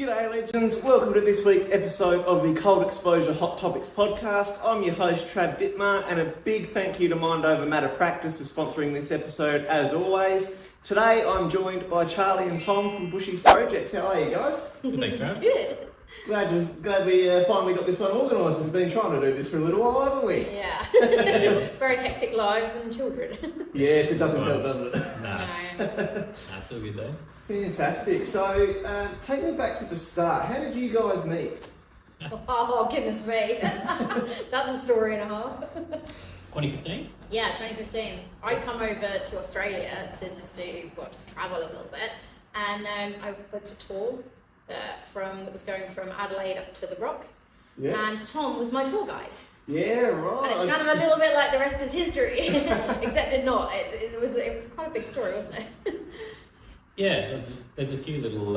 G'day legends, welcome to this week's episode of the Cold Exposure Hot Topics podcast. I'm your host Trav Dittmar, and a big thank you to Mind Over Matter Practice for sponsoring this episode as always. Today I'm joined by Charlie and Tom from Bushy's Projects. How are you guys? Good, thanks, Trav. Good. Glad we finally got this one organised. We've been trying to do this for a little while, haven't we? Yeah. Very hectic lives and children. Yes, it doesn't help, does it? No. No. That's all good though. Fantastic. So, take me back to the start. How did you guys meet? Oh, goodness me. That's a story and a half. 2015? Yeah, 2015. I'd come over to Australia to just travel a little bit. And I booked a tour that was going from Adelaide up to the Rock. Yeah. And Tom was my tour guide. Yeah, right. And it's kind of a little bit like the rest is history, except it not. It was quite a big story, wasn't it? Yeah, there's a few little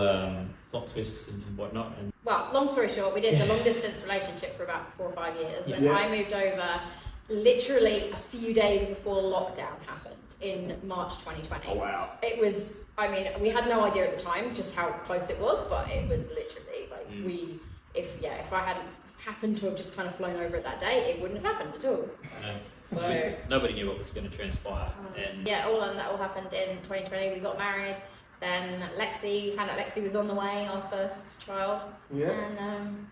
plot twists and whatnot. And Well, long story short, we did the long distance relationship for about 4 or 5 years. Then Yeah. I moved over literally a few days before lockdown happened in March 2020. Oh, wow. It was, we had no idea at the time just how close it was, but it was literally like if I hadn't happened to have just kind of flown over it that day, it wouldn't have happened at all. So nobody knew what was going to transpire. And that all happened in 2020. We got married. Then found out Lexi was on the way, our first child. Yeah. And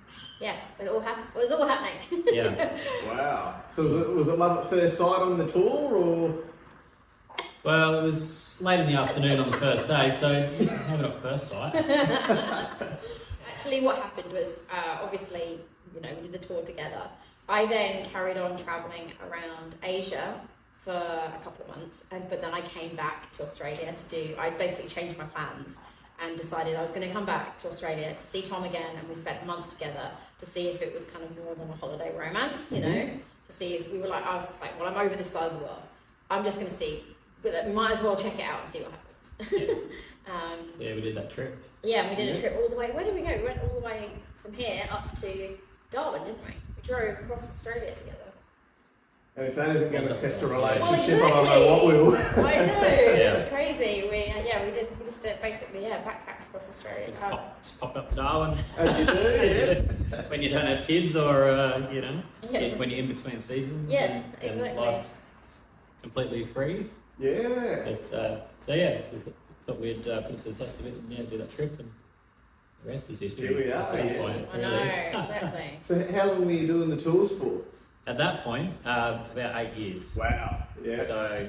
it was all happening. yeah. Wow. So was it love at first sight on the tour, or? Well, it was late in the afternoon on the first day, so maybe not first sight. Actually, what happened was, obviously, we did the tour together. I then carried on travelling around Asia for a couple of months, but then I came back to Australia I basically changed my plans and decided I was going to come back to Australia to see Tom again, and we spent a month together to see if it was kind of more than a holiday romance, to see if I was just like, well, I'm over this side of the world. I'm just going to see, but we might as well check it out and see what happens. Yeah, we did that trip. Yeah, we did a trip all the way. Where did we go? We went all the way from here up to Darwin, didn't we? We drove across Australia together. And if that isn't going to test a relationship, Well, exactly. I don't know what will. I know, it's crazy. We just basically backpacked across Australia. Just pop up to Darwin. As you do, yeah. When you don't have kids, or when you're in between seasons. Yeah, and exactly. life's completely free. Yeah. But we thought we'd put it to the test of it and do that trip, and the rest is history. Here we are. At that Yeah. point, I know, exactly. So how long were you doing the tours for? At that point, about 8 years. Wow. Yeah. So,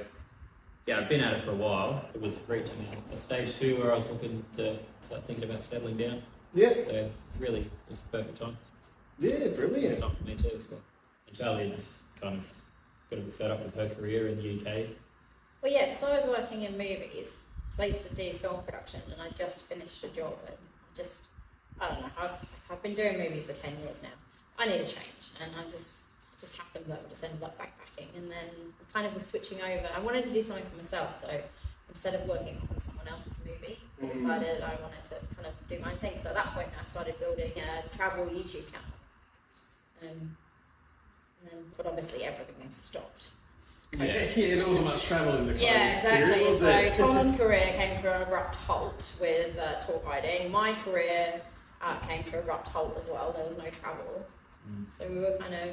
I've been at it for a while. It was reaching a stage 2 where I was looking to start thinking about settling down. Yeah. So, really, it was the perfect time. Yeah, brilliant. Time for me too. So. And Charlie had just kind of got a bit fed up with her career in the UK. Well, yeah, because I was working in movies. So I used to do film production, and I just finished a job, and I don't know. I've been doing movies for 10 years now. I need a change, and I just happened that I just ended up backpacking, and then I kind of was switching over. I wanted to do something for myself, so instead of working on someone else's movie, I decided I wanted to kind of do my own thing. So at that point, I started building a travel YouTube channel, but obviously everything stopped. Yeah, there wasn't much travel in the COVID Yeah, exactly. period, was there? So Tom's career came to an abrupt halt with tour guiding. My career came to an abrupt halt as well. There was no travel. So we were kind of,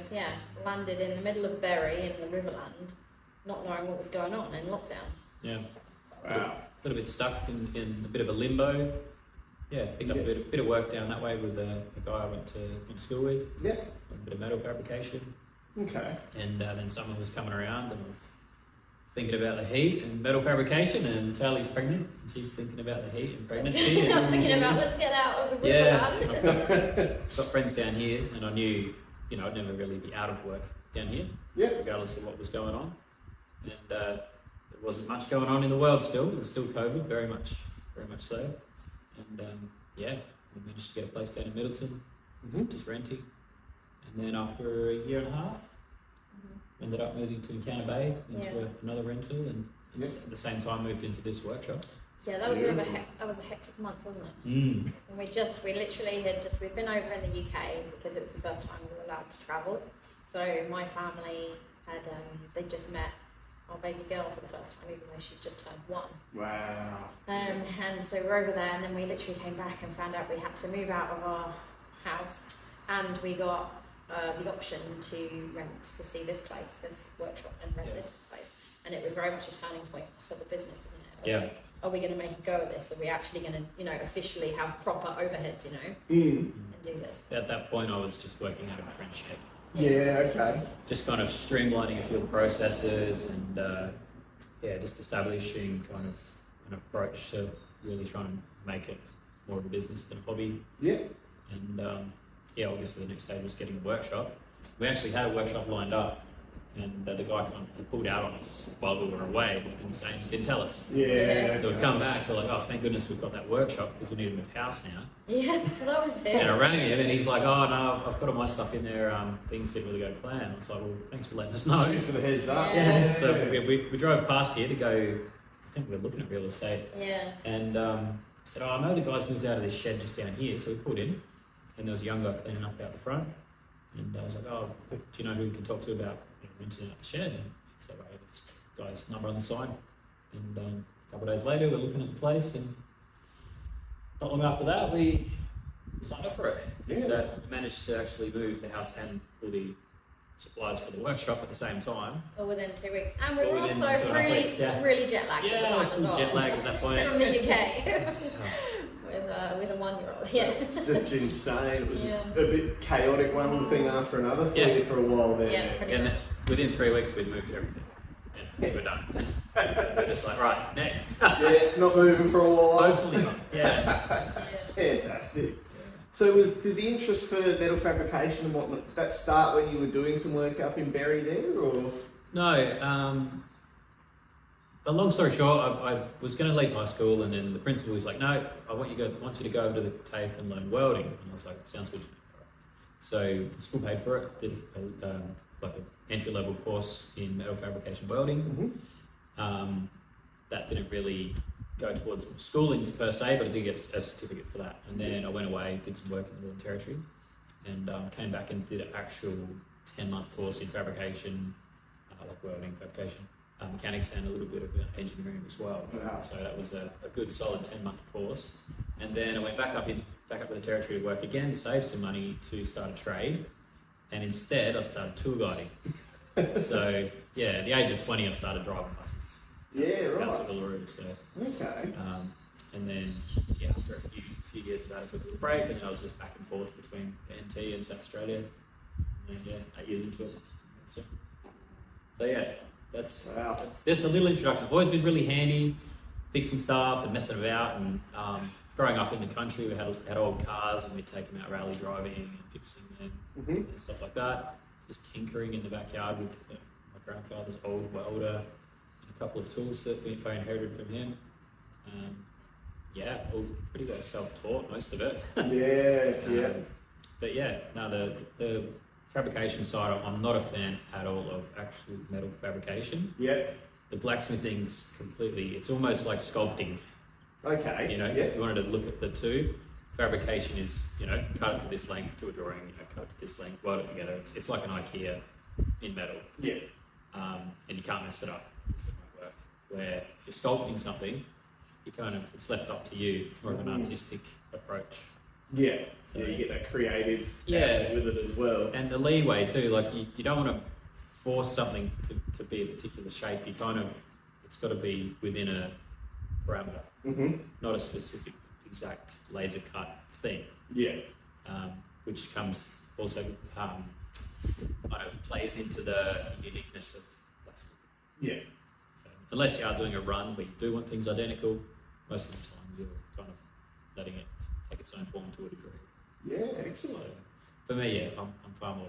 landed in the middle of Berry in the Riverland, not knowing what was going on in lockdown. Yeah. Wow. A little bit stuck in a bit of a limbo. Yeah, picked up a bit of work down that way with a guy I went to school with. Yeah. A bit of metal fabrication. Okay. And then summer was coming around, and I was thinking about the heat and metal fabrication, and Charlie's pregnant, and she's thinking about the heat and pregnancy. I was thinking about, let's get out of the Riverland. I've got friends down here, and I knew, I'd never really be out of work down here, regardless of what was going on. And there wasn't much going on in the world still. It was still COVID, very much so. And we managed to get a place down in Middleton, just renting. And then after a year and a half, ended up moving to Encounter Bay into another rental, and at the same time moved into this workshop. Yeah, that was a hectic month, wasn't it? And we'd been over in the UK because it was the first time we were allowed to travel. So my family had, they just met our baby girl for the first time, even though she'd just turned 1. Wow. And so we're over there, and then we literally came back and found out we had to move out of our house, and we got the option to rent to see this place, this workshop, and rent this place. And it was very much a turning point for the business, wasn't it? Yeah. Are we going to make a go of this? Are we actually going to, you know, officially have proper overheads, you know, and do this? At that point, I was just working out of a friend's shed. Yeah, okay. Just kind of streamlining a few processes and just establishing kind of an approach to really trying to make it more of a business than a hobby. Yeah. And obviously the next stage was getting a workshop. We actually had a workshop lined up, and the guy he pulled out on us while we were away, but didn't tell us. Yeah. So we've come back, we're like, oh, thank goodness we've got that workshop because we need to move house now. Yeah, that was it. And I rang him, and he's like, oh no, I've got all my stuff in there. Things didn't really go to plan. I was like, well, thanks for letting us know. Thanks for the heads up. Yeah. So we drove past here to go. I think we were looking at real estate. Yeah. And said, oh, I know the guys moved out of this shed just down here. So we pulled in, and there was a young guy cleaning up out the front. And I was like, oh, do you know who we can talk to about renting out the shed? And he said, right, this guy's number on the sign. And a couple of days later, we're looking at the place, and not long after that, we signed up for it. Yeah. And managed to actually move the house and all the supplies for the workshop at the same time. Or within 2 weeks. And we Or were within also 2.5 really, weeks, yeah. really jet lagged at the Yeah, I time was as still well. jet lagged at that point. From the UK. with a 1-year-old. Yeah. It's just insane. It was Yeah. just a bit chaotic, one thing after another for Yeah. you for a while there. Yeah, pretty And much. within 3 weeks, we'd moved everything. And we're done. We're just like, right, next. Yeah, not moving for a while. Hopefully not. Yeah. Fantastic. So did the interest for metal fabrication and whatnot, did that start when you were doing some work up in Berry there, or? No, a long story short, I was going to leave high school, and then the principal was like, no, I want you to go over to the TAFE and learn welding. And I was like, sounds good. So the school paid for it, did like an entry-level course in metal fabrication welding. Mm-hmm. That didn't really go towards schooling per se, but I did get a certificate for that. And then I went away, did some work in the Northern Territory, and came back and did an actual 10-month course in fabrication, like welding, fabrication, mechanics, and a little bit of engineering as well. Wow. So that was a good solid 10-month course. And then I went back up to the Territory to work again to save some money to start a trade. And instead, I started tour guiding. So yeah, at the age of 20, I started driving buses. Yeah, right. Out to Uluru, so. Okay. And then, after a few years of that, I took a little break, and then I was just back and forth between NT and South Australia. And 8 years into it. So that's just a little introduction. I've always been really handy, fixing stuff and messing about. And growing up in the country, we had old cars, and we'd take them out rally driving and fixing them and stuff like that. Just tinkering in the backyard with my grandfather's old welder. A couple of tools that I inherited from him. All pretty well self-taught, most of it. Yeah. But the fabrication side, I'm not a fan at all of actual metal fabrication. Yeah. The blacksmithing's completely, it's almost like sculpting. Okay. If you wanted to look at the two, fabrication is, cut it to this length to a drawing, cut it to this length, weld it together. It's like an IKEA in metal. Yeah. And you can't mess it up. It won't work. Where if you're sculpting something, it's left up to you. It's more of an artistic approach. Yeah. So you get that creative Yeah. with it as well. And the leeway too, like you don't want to force something to be a particular shape. It's got to be within a parameter, not a specific exact laser cut thing. Yeah. Which comes also kind of plays into the uniqueness of blacksmithing. Yeah. So, unless you are doing a run where you do want things identical, most of the time you're kind of letting it take its own form to a degree. Yeah, excellent. So, for me, I'm far more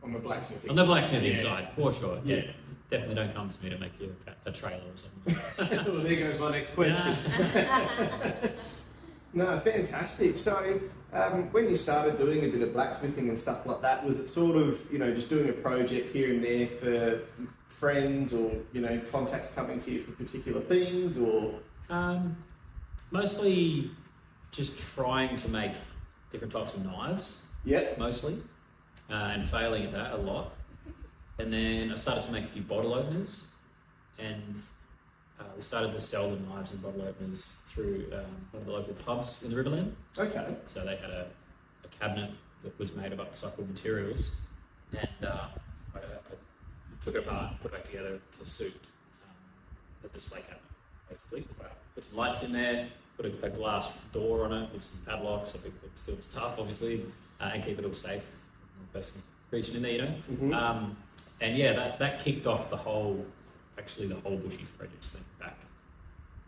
On the blacksmithing on the blacksmithing side. side, for sure. Yeah. Yeah. Definitely don't come to me to make you a trailer or something. Well, there goes my next question. No, fantastic. So, when you started doing a bit of blacksmithing and stuff like that, was it sort of, just doing a project here and there for friends or, contacts coming to you for particular things, or? Mostly just trying to make different types of knives. Yeah. Mostly. And failing at that a lot. And then I started to make a few bottle openers, and we started to sell the knives and bottle openers through one of the local pubs in the Riverland. Okay. So they had a cabinet that was made of upcycled materials, and I took it apart, put it back together to suit a display cabinet, basically. Put some lights in there, put a glass door on it with some padlocks so people could steal the stuff, obviously, and keep it all safe. No person reaching in there, you know. Mm-hmm. And yeah, that kicked off the whole Bushy's project thing back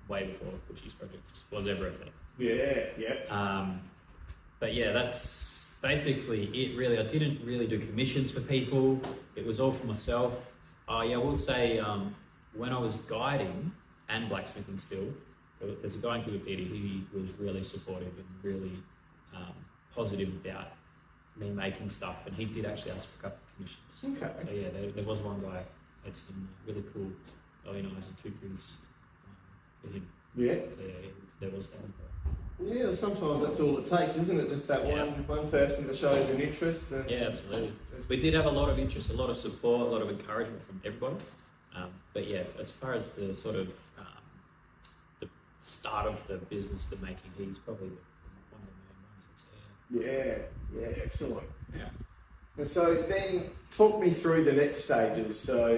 way before Bushy's project was ever a thing. Yeah. But yeah, that's basically it really. I didn't really do commissions for people. It was all for myself. I will say, when I was guiding and blacksmithing still, there's a guy in Kibititi. He was really supportive and really positive about me making stuff, and he did actually ask for a couple of commissions. Okay. So yeah, there was one guy had some really cool bowie knives and kukris for him. Yeah. So yeah, there was that. Yeah, sometimes that's all it takes, isn't it? Just that one person that shows an interest. Yeah, absolutely. We did have a lot of interest, a lot of support, a lot of encouragement from everybody. But yeah, as far as the sort of the start of the business, the making, he's probably one of the main ones. Yeah, excellent. Yeah. And so then talk me through the next stages. So,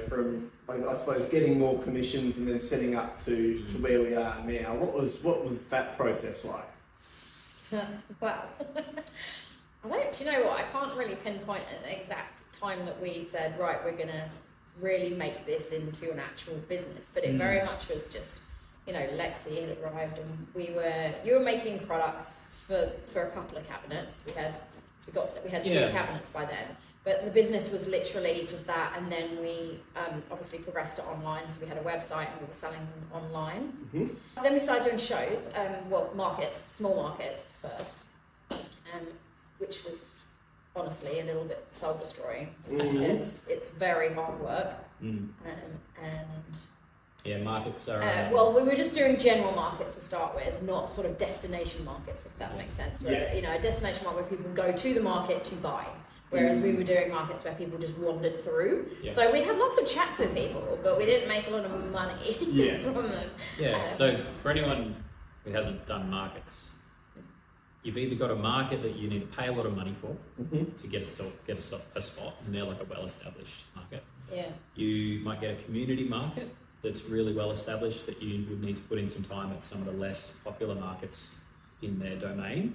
from, I suppose, getting more commissions and then setting up to where we are now. What was that process like? Well, do you know what? I can't really pinpoint an exact time that we said, right, we're going to really make this into an actual business. But it very much was just, Lexi had arrived and you were making products for a couple of cabinets. We had two cabinets by then, but the business was literally just that. And then we obviously progressed to online, so we had a website and we were selling them online. So then we started doing shows, small markets first, which was honestly a little bit soul destroying because it's very hard work. And yeah, markets are. Well, we were just doing general markets to start with, not sort of destination markets, if that makes sense. Where, a destination market where people go to the market to buy, whereas we were doing markets where people just wandered through. Yeah. So we'd have lots of chats with people, but we didn't make a lot of money from them. Yeah. So for anyone who hasn't done markets, you've either got a market that you need to pay a lot of money for to get a spot, and they're like a well-established market. Yeah. You might get a community market that's really well established that you would need to put in some time at some of the less popular markets in their domain,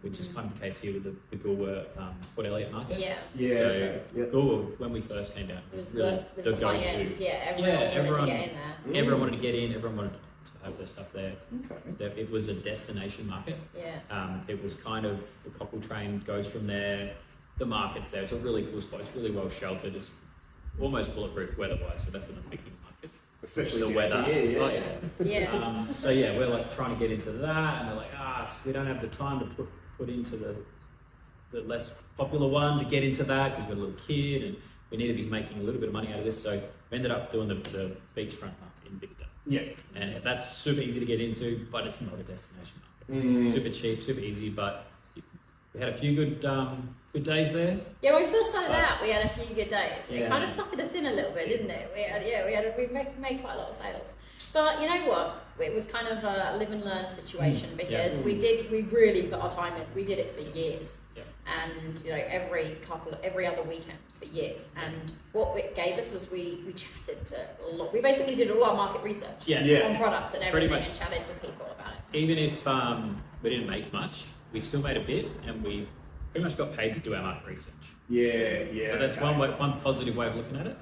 which is kind of the case here with the Goolwa Port Elliot market. So Goolwa, when we first came down, was really the go-to. Everyone wanted to get in there. Everyone wanted to get in. Everyone wanted to have their stuff there. It was a destination market. It was kind of the cockle train goes from there. The market's there. It's a really cool spot. It's really well sheltered. It's almost bulletproof weather-wise, so that's another big thing. Especially the weather. So yeah, we're like trying to get into that, and they're like, so we don't have the time to put into the less popular one to get into that because we're a little kid and we need to be making a little bit of money out of this. So we ended up doing the beachfront market in Victor. And that's super easy to get into, but it's not a destination market. Super cheap, super easy, but we had a few good days there. Yeah, when we first started out, we had a few good days. It kind of suckered us in a little bit, didn't it? We made quite a lot of sales. But you know what? It was kind of a live and learn situation because we really put our time in. We did it for years, and every other weekend for years. And what it gave us was we chatted to a lot. We basically did all our market research on products and everything, and chatted to people about it. Even if we didn't make much, we still made a bit, and we pretty much got paid to do our market research. So that's one positive way of looking at it.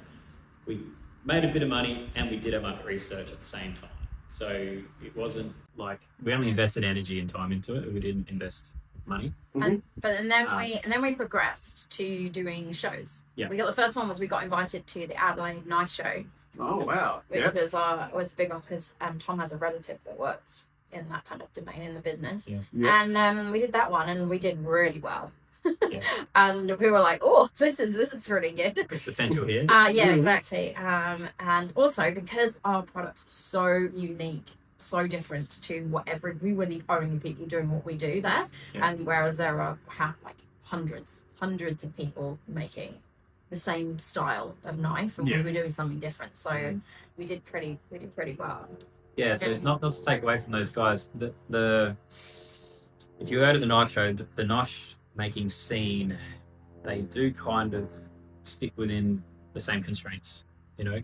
We made a bit of money and we did our market research at the same time. So it wasn't like we only invested energy and time into it. We didn't invest money. And then we progressed to doing shows. We got the first one was we got invited to the Adelaide Knife Show. Oh wow! Which was a big one because Tom has a relative that works in that kind of domain in the business. And we did that one and we did really well. And we were like, oh, this is really good. There's potential here. Exactly. And also because our product's so unique, so different to whatever, we were the only people doing what we do there. And whereas there are like hundreds of people making the same style of knife, and we were doing something different. So we did pretty well. Yeah. So not to take away from those guys, the if you go to the knife show, the knife making scene, they do kind of stick within the same constraints. You know,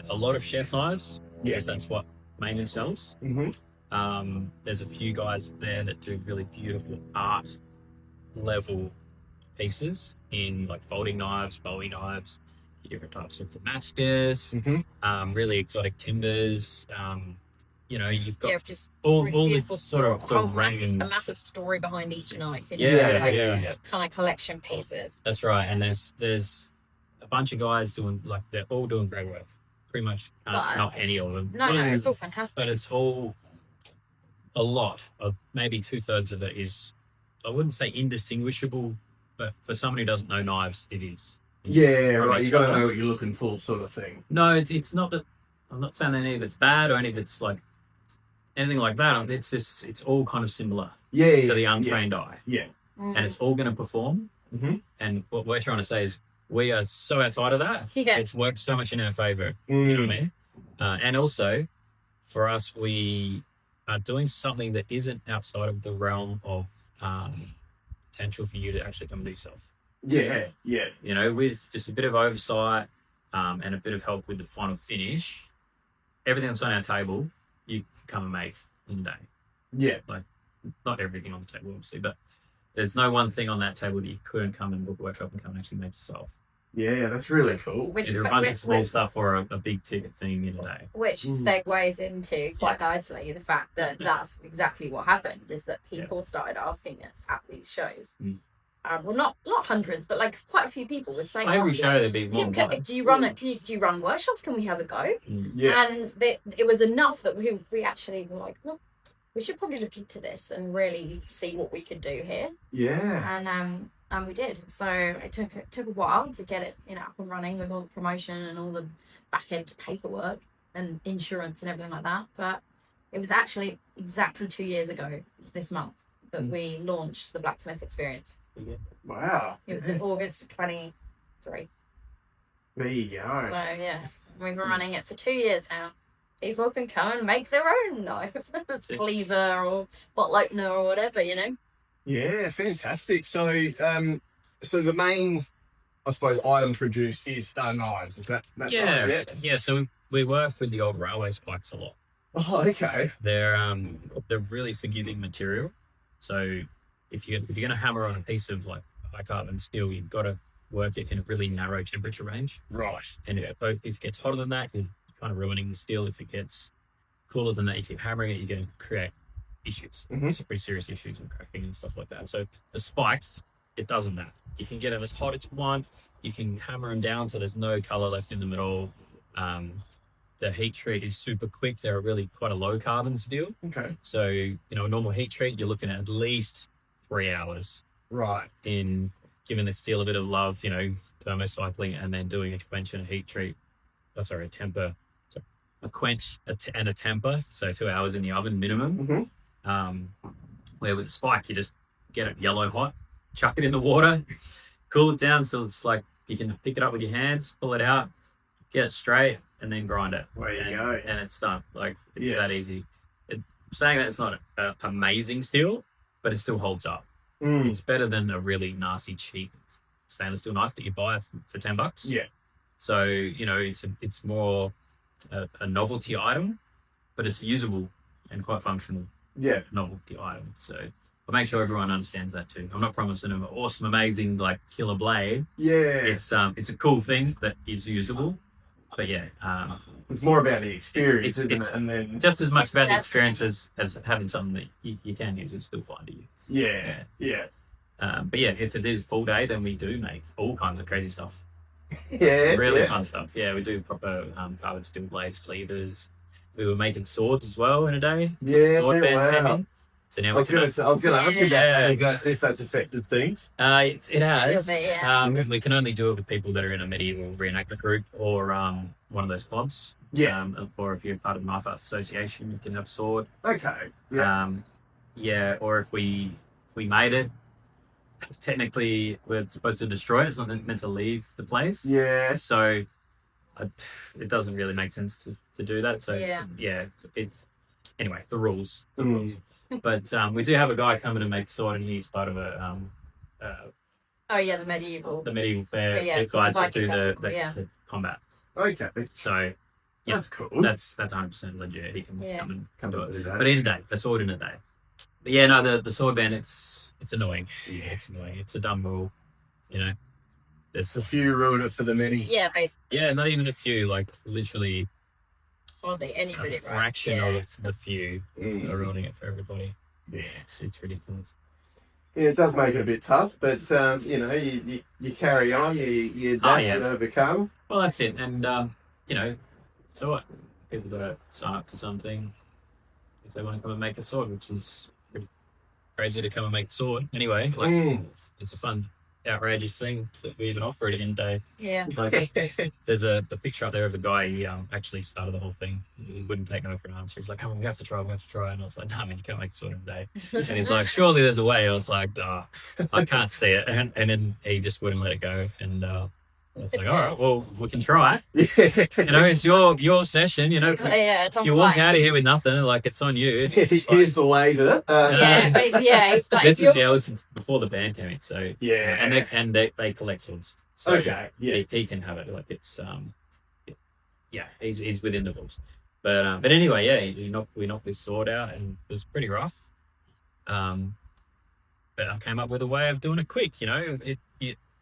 a lot of chef knives, because that's what mainly sells. There's a few guys there that do really beautiful art level pieces in like folding knives, Bowie knives, different types of Damascus, really exotic timbers. You know, you've got just all beautiful the sort of the range. a massive story behind each knife. Yeah. Kind of collection pieces. That's right, and there's a bunch of guys doing like they're all doing great work. Pretty much, not any of them. No, it's all fantastic. But it's all a lot of maybe 2/3 of it is, I wouldn't say indistinguishable, but for someone who doesn't know knives, it is. Right. You got to know what you're looking for, sort of thing. No, it's not that. I'm not saying that any of it's bad or any of it's like anything like that. It's just it's all kind of similar to the untrained eye. Yeah. And it's all going to perform. And what we're trying to say is we are so outside of that. Yeah. It's worked so much in our favor. You know what I mean? And also, for us, we are doing something that isn't outside of the realm of potential for you to actually come do yourself. Yeah. You know, with just a bit of oversight and a bit of help with the final finish, everything that's on our table, you can come and make in a day. Yeah. Like, not everything on the table, obviously, but there's no one thing on that table that you couldn't come and book a workshop and come and actually make yourself. Yeah, that's really cool. Either a bunch of small stuff or a big ticket thing in a day. Which segues into quite nicely the fact that that's exactly what happened, is that people started asking us at these shows. Well, not hundreds, but like quite a few people would say, every show there'd be more. Do you run it? Do you run workshops? Can we have a go? Yeah. And it was enough that we actually were like, well, we should probably look into this and really see what we could do here. Yeah. And we did. So it took a while to get it, up and running with all the promotion and all the back end paperwork and insurance and everything like that. But it was actually exactly 2 years ago this month that we launched the Blacksmith Experience. Wow. It was in August 23. There you go. So yeah, we've been running it for 2 years now. People can come and make their own knife, cleaver or bottle opener or whatever, Yeah, fantastic. So, so the main, I suppose, item produced is knives. Is that right? Yeah. So we work with the old railway spikes a lot. Oh, okay. They're really forgiving material. So if you're going to hammer on a piece of like high carbon steel, you've got to work it in a really narrow temperature range. Right. And if it gets hotter than that, you're kind of ruining the steel. If it gets cooler than that, you keep hammering it, you're going to create issues. Some pretty serious issues with cracking and stuff like that. So the spikes, it doesn't that. You can get them as hot as you want. You can hammer them down so there's no color left in them at all. The heat treat is super quick. They're really quite a low carbon steel. Okay. So, a normal heat treat, you're looking at least 3 hours. Right. In giving the steel a bit of love, thermocycling and then doing a quench and a heat treat. A temper. So a quench and a temper. So 2 hours in the oven minimum. Where with the spike, you just get it yellow hot, chuck it in the water, cool it down so it's like you can pick it up with your hands, pull it out, get it straight, and then grind it. There you go. And it's done. Like, it's that easy. Saying that it's not amazing steel, but it still holds up. It's better than a really nasty, cheap stainless steel knife that you buy for $10. Yeah. So, it's more a novelty item, but it's usable and quite functional. Yeah. Novelty item. So I'll make sure everyone understands that too. I'm not promising them an awesome, amazing, like killer blade. Yeah. It's a cool thing that is usable. But yeah, it's more about the experience, it's isn't it? And then just as much about the experience as having something that you can use. It's still fun to use. Yeah. But yeah, if it is a full day, then we do make all kinds of crazy stuff. Yeah. Really fun stuff. Yeah, we do proper carbon steel blades, cleavers. We were making swords as well in a day. Yeah, Sword band came wow. in. So now I was going to ask you about if that's affected things. It has. Bit, yeah. We can only do it with people that are in a medieval reenactment group or one of those clubs. Yeah. Or if you're part of the Knife Arts Association, you can have a sword. Okay. Yeah. Or if we made it, technically we're supposed to destroy it. It's not meant to leave the place. Yeah. So it doesn't really make sense to do that. So yeah, it's anyway the rules. But we do have a guy coming to make the sword, and he's part of a the medieval fair guys that do the combat. Okay. So yeah, that's cool. That's 100% legit. He can come do it. But in a day, the sword in a day. But yeah, no, the sword ban, it's annoying. Yeah, it's annoying. It's a dumb rule, you know. There's a few ruined it for the many. Yeah, basically. Yeah, not even a few. Like literally, hardly anybody. A fraction of the few are ruining it for everybody. Yeah, it's ridiculous. Yeah, it does make it a bit tough, but you know, you carry on, you adapt and overcome. Well, that's it, and you know, so what? People got to sign up to something if they want to come and make a sword, which is pretty crazy to come and make a sword. Anyway, like it's a fun, outrageous thing that we even offer it in day. Yeah. Like, there's a picture up there of a guy. He actually started the whole thing. He wouldn't take no for an answer. He's like, "Come on, we have to try. And I was like, "No, man, you can't make a sword in a day." And he's like, "Surely there's a way." I was like, "Oh, I can't see it." And then he just wouldn't let it go. And I was like, "All right, well, we can try." You know, it's your session. You know, you walk out of here with nothing. Like, it's on you. It's Here's the waiver. It's like this was before the band came in, so and they collect swords. So okay, he can have it. Like it's he's within the rules. But anyway, we knocked this sword out, and it was pretty rough. But I came up with a way of doing it quick. You know,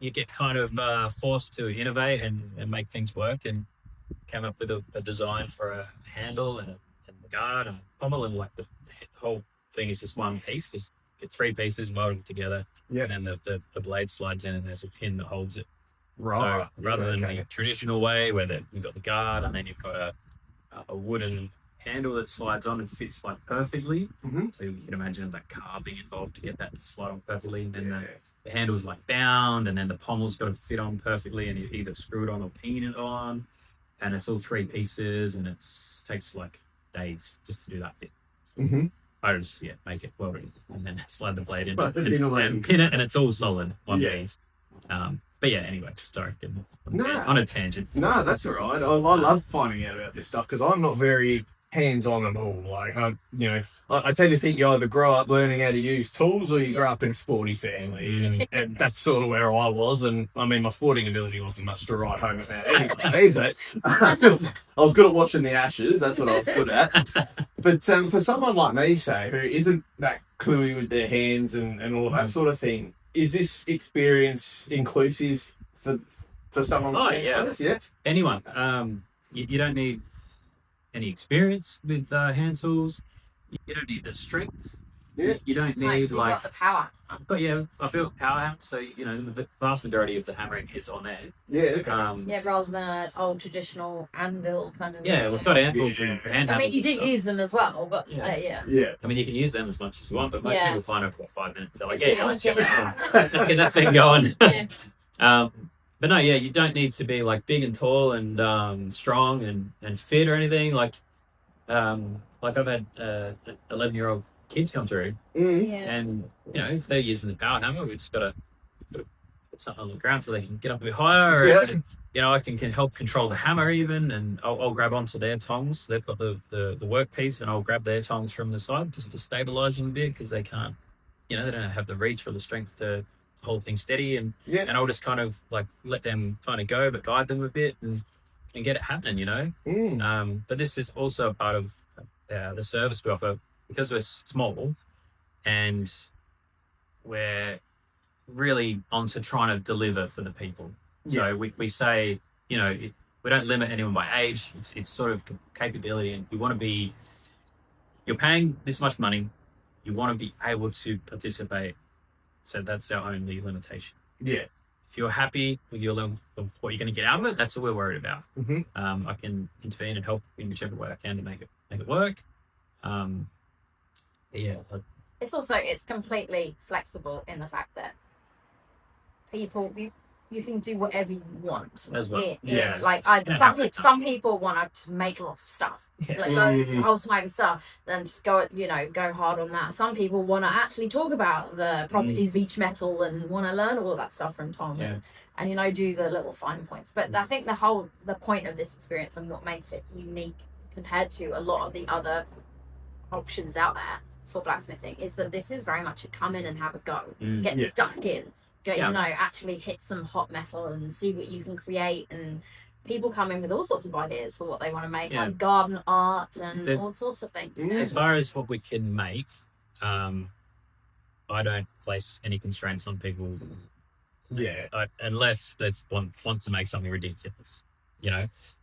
you get kind of forced to innovate and make things work, and came up with a design for a handle and the guard and pommel, and like the whole thing is just one piece, because you get three pieces welded together, and then the blade slides in, and there's a pin that holds it. Right. So rather than the traditional way where you've got the guard and then you've got a wooden handle that slides on and fits like perfectly. So you can imagine that carving involved to get that to slide on perfectly, and then the handle's like bound, and then the pommel's got to fit on perfectly, and you either screw it on or pin it on, and it's all three pieces, and it takes like days just to do that bit. I just make it welded and then slide the blade in and pin it, and it's all solid one piece. But yeah, anyway, sorry, on a tangent. No, that's all right. I love finding out about this stuff, because I'm not very hands-on at all. Like, I tend to think you either grow up learning how to use tools, or you grow up in a sporty family, and that's sort of where I was. And I mean, my sporting ability wasn't much to write home about anyway. I was good at watching the Ashes. That's what I was good at. But for someone like me, say, who isn't that cluey with their hands and all of that sort of thing, is this experience inclusive for someone like us? Yeah. Anyone. You don't need any experience with hand tools. You don't need the strength. Yeah. You don't need like got the power. But I built power hammer, so the vast majority of the hammering is on there. Yeah. Okay. Rather than an old traditional anvil kind of. Yeah, we've got anvils and hand hammers. I mean, you do use them as well, but Yeah. I mean, you can use them as much as you want, but most people find it for 5 minutes. They're like, let's get that thing going. But no, you don't need to be like big and tall and strong and fit or anything. Like I've had 11-year-old kids come through, and if they're using the power hammer, we just got to put something on the ground so they can get up a bit higher. I can help control the hammer even, and I'll grab onto their tongs. They've got the workpiece, and I'll grab their tongs from the side just to stabilize them a bit, because they can't, they don't have the reach or the strength to hold things steady, and I'll just kind of like let them kind of go, but guide them a bit and get it happening. But this is also a part of the service we offer, because we're small and we're really onto trying to deliver for the people. So we say, we don't limit anyone by age. It's sort of capability, and we want to be, you're paying this much money, you want to be able to participate. So that's our only limitation. Yeah. If you're happy with of what you're going to get out of it, that's all we're worried about. I can intervene and help in whichever way I can to make it work. It's completely flexible in the fact that people, you can do whatever you want as well. Like some people want to make lots of stuff, like loads of whole smoking stuff, then just go hard on that. Some people want to actually talk about the properties of each metal and want to learn all of that stuff from Tom and do the little fine points. But I think the point of this experience and what makes it unique compared to a lot of the other options out there for blacksmithing is that this is very much a come in and have a go, get stuck in. Actually hit some hot metal and see what you can create, and people come in with all sorts of ideas for what they want to make, like garden art and all sorts of things. As far as what we can make, I don't place any constraints on people. Unless they want to make something ridiculous.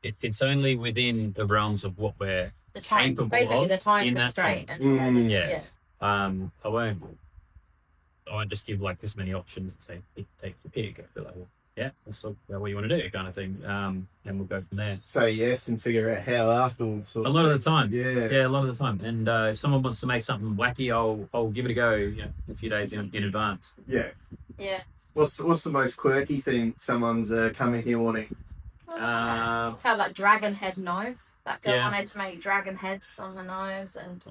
It's only within the realms of what we're capable basically of the time in that constraint. I won't just give like this many options and say take your pick. I'll be like, well, let's talk about what you want to do, kind of thing, and we'll go from there. Say yes and figure out how afterwards. A lot of the time, a lot of the time. And if someone wants to make something wacky, I'll give it a go. A few days in advance. Yeah. What's the most quirky thing someone's coming here wanting? Felt like dragon head knives. That girl wanted to make dragon heads on the knives and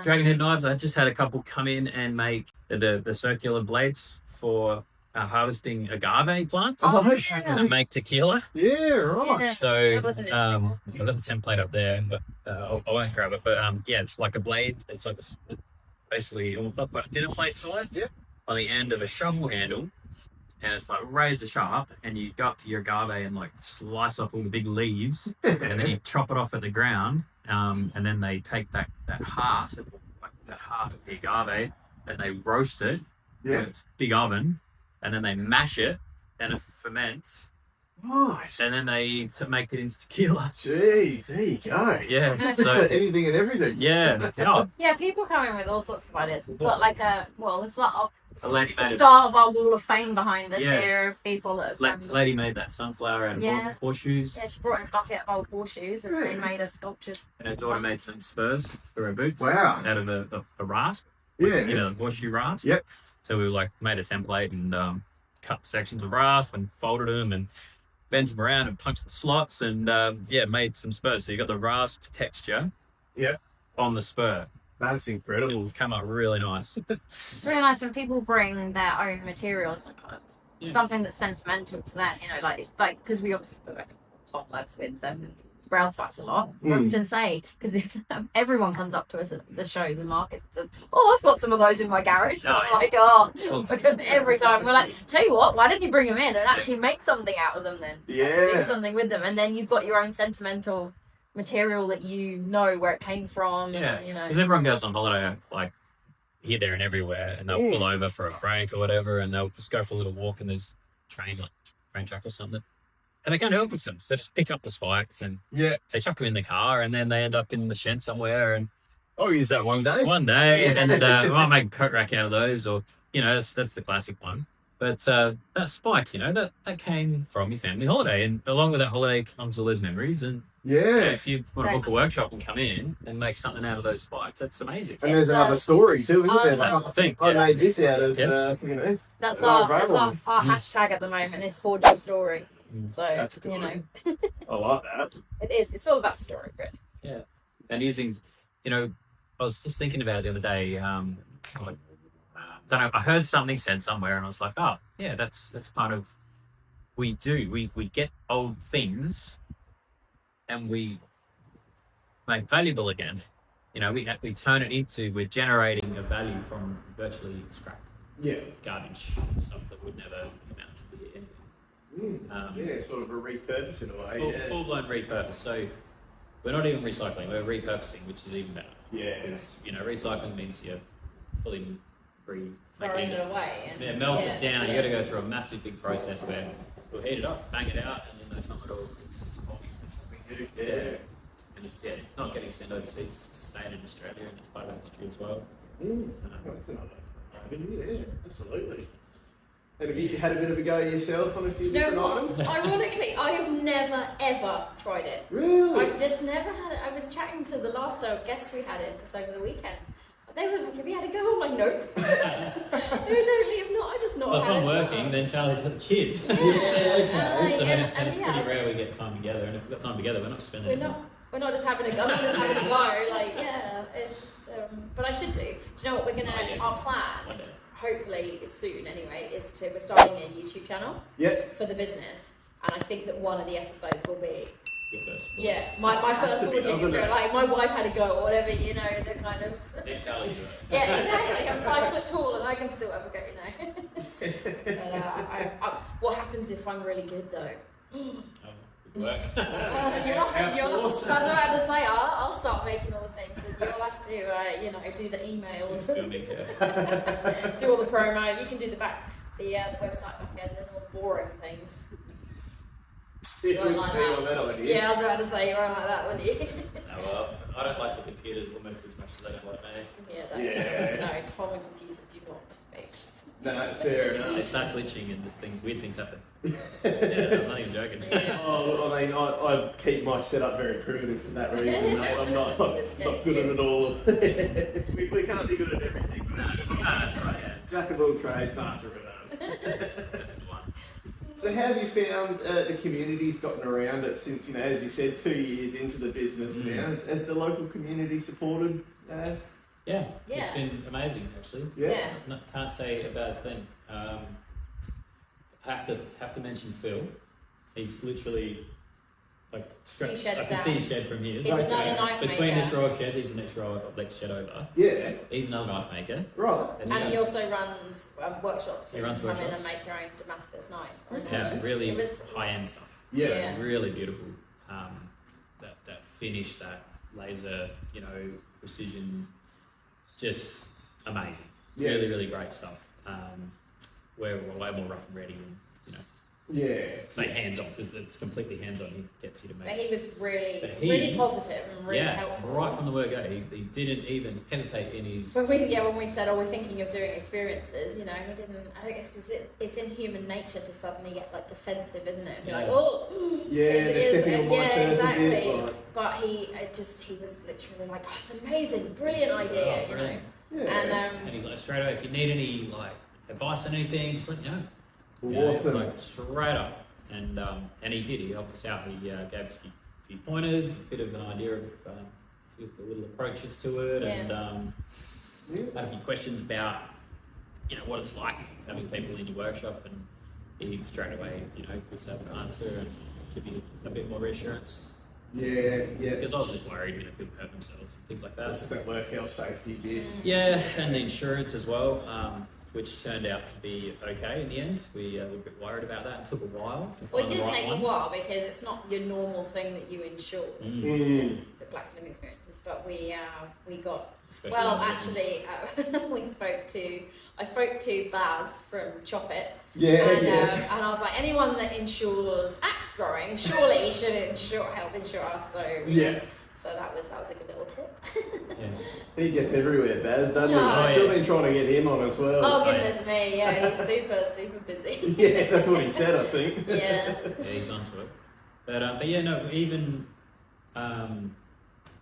dragon head knives. I just had a couple come in and make the circular blades for harvesting agave plants and make tequila. Yeah, right. Yeah. So I've got the template up there, but I won't grab it. But it's like a blade. It's like basically not quite a dinner plate size on the end of a shovel handle. And it's like razor sharp, and you go up to your agave and like slice off all the big leaves, and then you chop it off at the ground, and then they take that heart, like the heart of the agave, and they roast it in a big oven, and then they mash it, and it ferments. Right. And then they make it into tequila. Jeez, there you go. Yeah. So anything and everything. Yeah. Yeah, people come in with all sorts of ideas. We've got like it's like the start of our wall of fame behind us here of people that have lady made that sunflower out of horseshoes. Yeah, she brought in a bucket of old horseshoes and they made a sculpture. And her daughter made some spurs for her boots. Wow. Out of a rasp. Yeah. Horseshoe rasp. Yep. So we made a template and cut sections of rasp and folded them and bent them around and punched the slots and made some spurs. So you got the rasp texture on the spur. That's incredible. It'll come out really nice. It's really nice when people bring their own materials sometimes. Something that's sentimental to that, like because we obviously Tom works with brow spikes a lot. We often say, because everyone comes up to us at the shows and markets and says, I've got some of those in my garage. Every time we're like, tell you what, why don't you bring them in and actually make something out of them then? Do something with them, and then you've got your own sentimental material that where it came from. Because everyone goes on holiday like here, there, and everywhere, and they'll pull over for a break or whatever, and they'll just go for a little walk, and there's train track or something. And they can't help themselves. They just pick up the spikes and they chuck them in the car, and then they end up in the shed somewhere. And I'll use that one day. And we might make a coat rack out of those, or that's the classic one. But that spike, that came from your family holiday, and along with that holiday comes all those memories. And if you want to book a workshop and come in and make something out of those spikes, that's amazing. And there's another story too, isn't there? That's the thing. I made this out of That's our hashtag at the moment. Is Forge Your Story. So that's cool. I like that. It is. It's all about story, really. Yeah, and using, I was just thinking about it the other day. I don't know. I heard something said somewhere, and I was like, oh, yeah, that's part of. We get old things, and we make valuable again. We turn it into. We're generating a value from virtually scrap. Yeah. Garbage stuff that would never amount to be anything. Sort of a repurpose in a way. Full-blown repurpose. So we're not even recycling; we're repurposing, which is even better. Yeah. Because recycling means you're fully throwing it away. And melt it down. You got to go through a massive big process where we'll heat it up, bang it out, and then those not at all. And it's not getting sent overseas. It's staying in Australia, and it's part of history as well. That's another avenue. Yeah, absolutely. And have you had a bit of a go yourself on a few different items? Ironically, I have never ever tried it. Really? I've just never had it. I was chatting to the last guest we had in just over the weekend, They were like, have you had a go? I'm like, nope. No, totally have not. I just not well, had if I'm a working, try. then Charlie's got the kids. Yeah, And it's yeah, pretty rare we get time together, and if we've got time together, we're not spending it. We're not just having a go, we're just having a go. Like, yeah, it's but I should do. Do you know what we're gonna? Our plan, hopefully soon anyway, we're starting a YouTube channel. Yep. For the business, and I think that one of the episodes will be. Your first. Yeah, my first to be, fortune. So like my wife had a go or whatever, you know, the kind of. Let Charlie do it. Yeah, exactly. I'm 5 foot tall and I can still have a go, you know. But what happens if I'm really good though? Good work. You're not. I was about to say, I'll start making all the things, and you'll have to, you know, do the emails, Filming, yeah. do all the promo. You can do the website back end and all the boring things. Yeah, on that idea. Yeah, I was about to say you won't like that, wouldn't you? No, well, I don't like the computers almost as much as they don't like me. Yeah, no, Tom and computers do not mix. No, fair enough. They start glitching and weird things happen. Yeah, I'm not even joking. Yeah. Oh, I mean, I keep my setup very primitive for that reason, mate. I'm not good at it all. we can't be good at everything. That's right, yeah. Jack of all trades, master of none. That's the one. So how have you found the community's gotten around it since, you know, as you said, 2 years into the business now? Has the local community supported? Yeah, it's been amazing actually. Yeah. Can't say a bad thing. Have to mention Phil. He's literally like Few sheds I can down. see his shed from here. He's another knife Between maker. this row of shed, he's the next row of next shed over. Yeah. He's another knife maker. Right. And he also runs workshops. He So runs you can come in workshops. and make your own Damascus knife. Okay. Yeah, really It was- high end stuff. Yeah. Really beautiful. That finish, that laser, you know, precision, just amazing. Yeah. Really, really great stuff. We're way more rough and ready, and you know, Yeah. say hands on because it's completely hands on. He gets you to But make. he was really, But he- really positive and really Yeah, helpful. right from the word go, he didn't even hesitate in his. When we said, we're thinking of doing experiences, you know, he didn't. I guess it's in human nature to suddenly get like defensive, isn't it? Be like, Yeah. oh, Yeah, they're stepping on my yeah, turf exactly. a bit. Like, But he was literally like, oh, it's amazing, brilliant idea, you know. Brilliant. yeah. And And he's like, straight away, if you need any like advice on anything, just let me know. You know, Awesome. like straight up. And he did. He helped us out. He gave us a few pointers, a bit of an idea of a few of the little approaches to it, Yeah. and had a few questions about, you know, what it's like having people in your workshop, and he straight away, you know, was able to answer and give you a bit more reassurance. Yeah. Because I was just worried, you know, people hurt themselves and things like that. That's just that work health safety bit. Yeah, and the insurance as well, which turned out to be okay in the end. We were a bit worried about that. It took a while to well, find it the did right take one. a while because it's not your normal thing that you insure. It's the blacksmithing experiences, but we got. Especially Well, in- actually, I spoke to Baz from Chop It, Yeah, and, yeah. and I was like, anyone that insures axe throwing surely should help insure us. So Yeah. so that was a good little tip. Yeah. He gets everywhere, Baz, doesn't he? Oh, I've still yeah. been trying to get him on as well. Oh goodness me, yeah, he's super busy. Yeah, that's what he said, I think. Yeah. Yeah, he's onto it. But yeah, no, even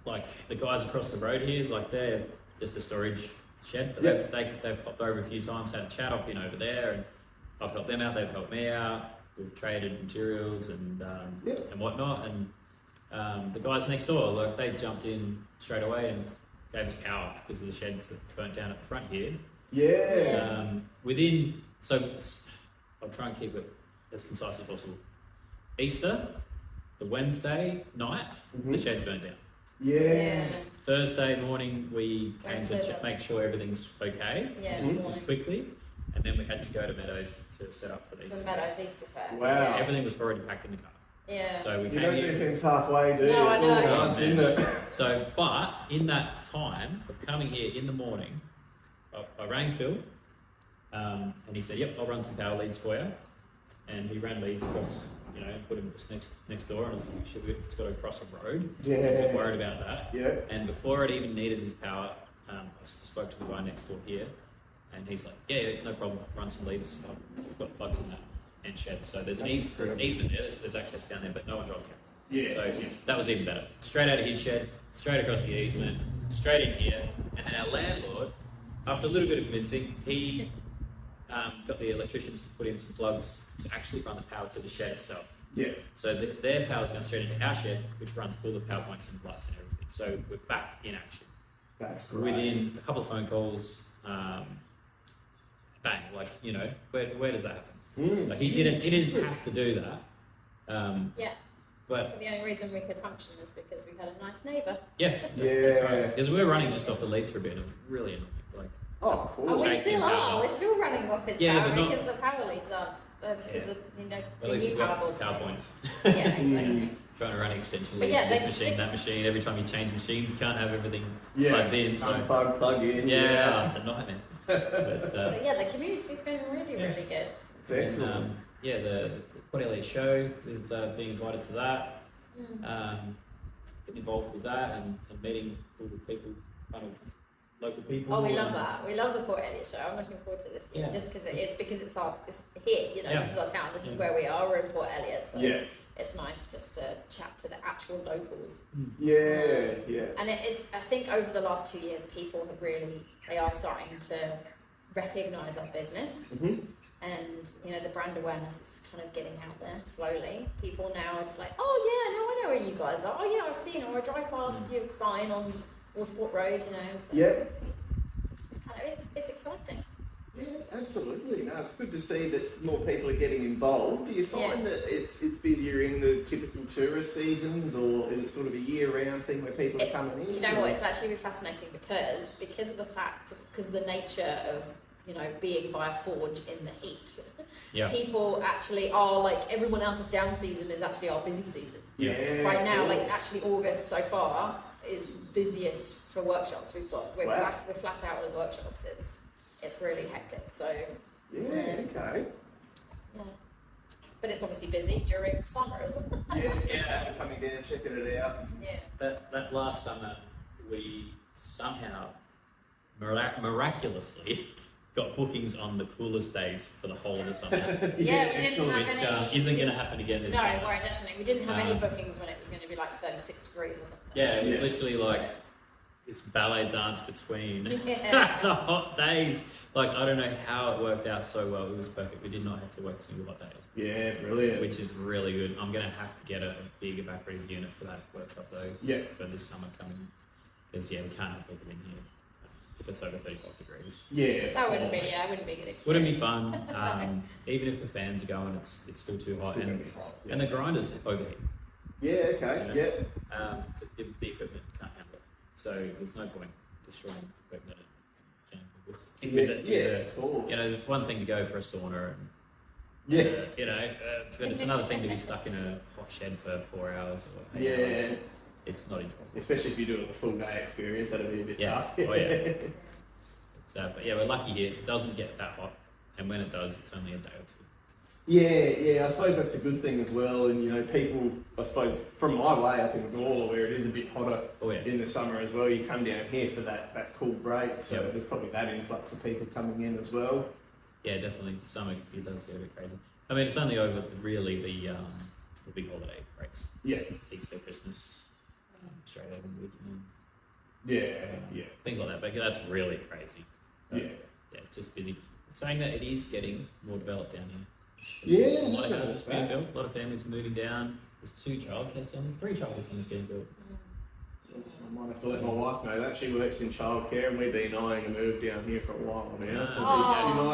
like the guys across the road here, like they're just a storage shed. But Yep. they've popped over a few times, had a chat. I've been over there, and I've helped them out. They've helped me out. We've traded materials and Yep. and whatnot. And the guys next door, like they jumped in straight away and gave us power because of the sheds that burnt down at the front here. Yeah. I'll try and keep it as concise as possible. Easter, the Wednesday night, the sheds burned down. Yeah. Thursday morning, we came Went to to the- make sure everything's okay, Yeah, Mhm. just quickly, and then we had to go to Meadows to set up for the The Easter. Meadows Easter Fair. Wow. Everything was already packed in the car, Yeah. so we You came don't do here. things halfway, do you? No, I It's all know. dance, isn't it? So, but in that time of coming here in the morning, I rang Phil, and he said, "Yep, I'll run some power leads for you." And he ran leads across, you know, put them just next door, and I was like, "Shit, it's got to cross a road." I was a bit worried about that. Yeah. And before it even needed his power, I spoke to the guy next door here, and he's like, "Yeah, no problem. Run some leads. I've got plugs in that and shed. So there's an easement there. There's access down there, but no one drives down. Yeah. So that was even better. Straight out of his shed, straight across the easement. straight in here, and then our landlord, after a little bit of convincing, he got the electricians to put in some plugs to actually run the power to the shed itself. Yeah. So their power's going straight into our shed, which runs all the power points and lights and everything. So we're back in action. That's great. Within a couple of phone calls, bang, like, you know, where does that happen? Like he didn't have to do that. But the only reason we could function is because we had a nice neighbour. Yeah. That's right. Because we were running just off the leads for a bit, and it was really annoying. Like, oh, cool. Oh, we still are. We're still running off his power because the power leads are. Because at least we've got power points. Yeah, exactly. Trying to run extension leads to this machine, that machine. Every time you change machines, you can't have everything plugged in. So unplug, plug in. It's a nightmare. But the community's been really, really good. It's excellent. The Quad Elliot show, with being invited to that, getting involved with that, and meeting all the people, kind of local people. Oh, we love that. We love the Port Elliot show. I'm looking forward to this year, just because it's here. You know, this is our town. This is where we are. We're in Port Elliot. So it's nice just to chat to the actual locals. And it's. I think over the last 2 years, people have they are starting to recognise our business, and you know the brand awareness is kind of getting out there slowly. People now are just like, oh yeah, no, I know where you guys are. Oh yeah, I've seen, or I drive past your sign on Waterport Road, you know. So it's exciting. Yeah, absolutely. No, it's good to see that more people are getting involved. Do you find that it's busier in the typical tourist seasons, or is it sort of a year-round thing where people are coming in? Do you know what? It's actually fascinating because of the nature of, you know, being by a forge in the heat. People actually are like, everyone else's down season is actually our busy season. Right now, like actually August so far is busiest for workshops. We're flat out with workshops. It's really hectic. So but it's obviously busy during summer as well. Coming down, checking it out. That last summer, we somehow miraculously got bookings on the coolest days for the whole of the summer. We didn't have any. Isn't going to happen again this summer. No, right, definitely. We didn't have any bookings when it was going to be like 36 degrees or something. Yeah, it was literally like this ballet dance between the hot days. Like, I don't know how it worked out so well. It was perfect. We did not have to work a single hot day. Yeah, brilliant. Which is really good. I'm going to have to get a big evaporative unit for that workshop though. For this summer coming. Because we can't have people in here if it's over 35 degrees. That wouldn't be a good experience. Wouldn't be fun. Even if the fans are going, it's still too hot. And the grinders overheat. The equipment can't handle it. So there's no point destroying equipment and jamming people. Of course. You know, it's one thing to go for a sauna and you know, but it's another thing to be stuck in a hot shed for 4 hours or 8 hours. It's not enjoyable. Especially if you're doing a full day experience, that'll be a bit tough. But we're lucky here. It doesn't get that hot, and when it does, it's only a day or two. I suppose that's a good thing as well. And you know, people, I suppose, from my way up in Gawler, where it is a bit hotter in the summer as well, you come down here for that cool break. So there's probably that influx of people coming in as well. Yeah, definitely. The summer it does get a bit crazy. I mean, it's only over really the big holiday breaks. Easter, Christmas. Straight over the weekend. Things like that, but that's really crazy. It's just busy. It's saying that it is getting more developed down here. A lot of houses being built, a lot of families moving down. There's 2 childcare centres, 3 childcare centres getting built. I might have to let my wife know that. She works in childcare and we've been eyeing a move down here for a while now. So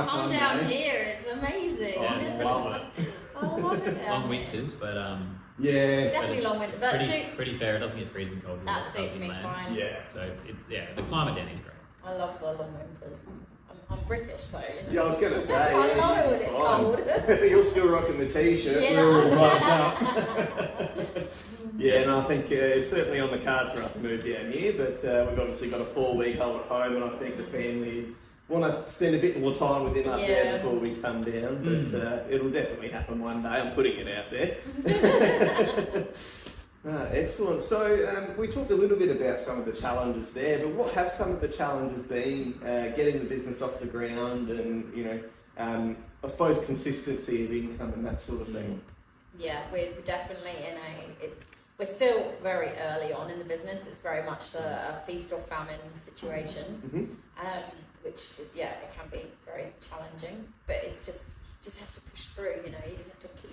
come down here, it's amazing. I love it. I love it. Long winters, but definitely long winters. But pretty fair. It doesn't get freezing cold. That suits me fine. So it's the climate down here is great. I love the long winters. I'm British, so you know. Yeah, I was going to say. I love it when it's cold. You're still rocking the t-shirt. We're all rubbed up. And I think it's certainly on the cards for us to move down here, but we've obviously got a 4-week hold at home, and I think the family want to spend a bit more time within up there before we come down, but it'll definitely happen one day. I'm putting it out there. Excellent. So we talked a little bit about some of the challenges there, but what have some of the challenges been getting the business off the ground, and you know, I suppose consistency of income and that sort of thing? Yeah, we're definitely we're still very early on in the business. It's very much a feast or famine situation, which it can be very challenging. But it's just you just have to push through. You know, you just have to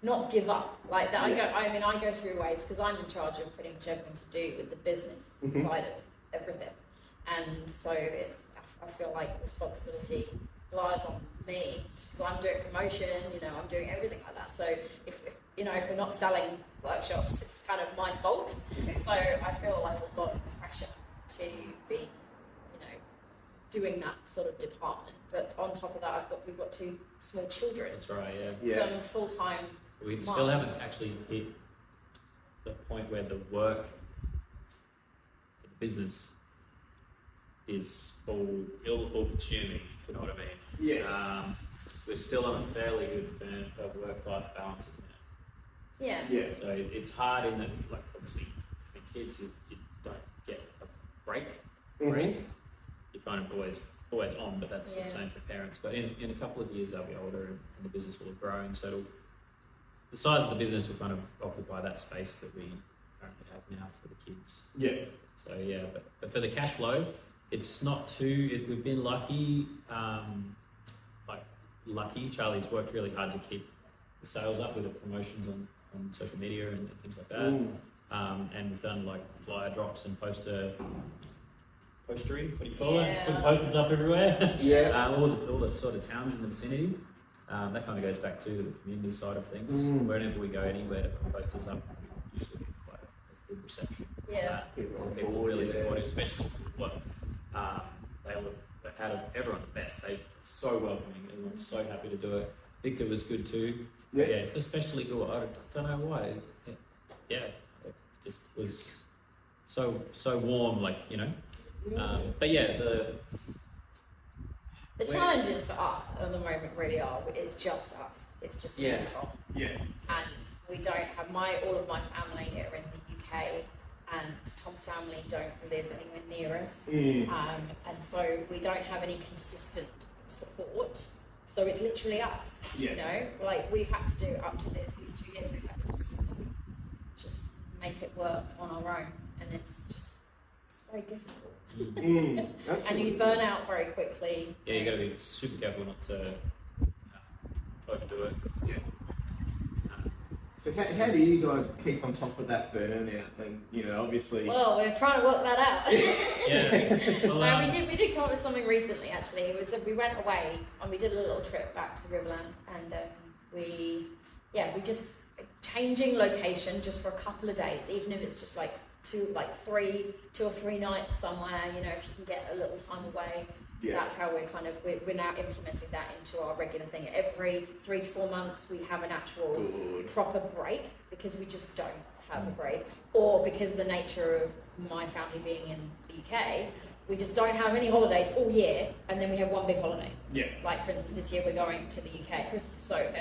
not give up like that. Yeah. I go through waves because I'm in charge of pretty much everything to do with the business side of everything, and so I feel like responsibility lies on me because I'm doing promotion. You know, I'm doing everything like that. So if we're not selling workshops, it's kind of my fault. So I feel like a lot of pressure to be, doing that sort of department. But on top of that, we've got 2 small children. That's right. Yeah. So I'm a full-time. We still haven't actually hit the point where the work for the business is all consuming, if you know what I mean. Yes. We're still on a fairly good work-life balance at the minute. Yeah. Yeah. So it's hard in that, like, obviously, with kids, you don't get a break. You're kind of always on, but that's the same for parents. But in a couple of years, they'll be older and the business will have grown. So the size of the business will kind of occupy that space that we currently have now for the kids. Yeah. So but for the cash flow, it's not too. We've been lucky. Charlie's worked really hard to keep the sales up with the promotions on social media and things like that. And we've done like flyer drops and postering. What do you call it? Put posters up everywhere. Yeah. All the sort of towns in the vicinity. That kind of goes back to the community side of things. Whenever we go anywhere to put posters up, we usually get quite a good reception. Yeah. People really support it, especially they look out of everyone the best. They're so welcoming. Everyone's so happy to do it. Victor was good too. Yeah, it's especially good. I don't know why. It just was so warm, like, you know. But yeah, the challenges for us at the moment really are, it's just us. It's just me and Tom. Yeah. And we don't have all of my family are in the UK, and Tom's family don't live anywhere near us. And so we don't have any consistent support. So it's literally us. Yeah. You know, like we've had to do up to these 2 years, we've had to just make it work on our own, and it's very difficult. And you burn out very quickly. Yeah, you got to be super careful not to overdo it. Yeah. So how do you guys keep on top of that burnout? And obviously. Well, we're trying to work that out. Yeah. Well, we did come up with something recently. Actually, it was we went away and we did a little trip back to the Riverland, and we just changing location just for a couple of days, even if it's just like 2 or 3 nights somewhere. If you can get a little time away. Yeah. That's how we're now implementing that into our regular thing. Every 3 to 4 months we have an actual proper break, because we just don't have a break, or because of the nature of my family being in the UK, we just don't have any holidays all year, and then we have one big holiday. Yeah. Like for instance, this year we're going to the UK at Christmas, so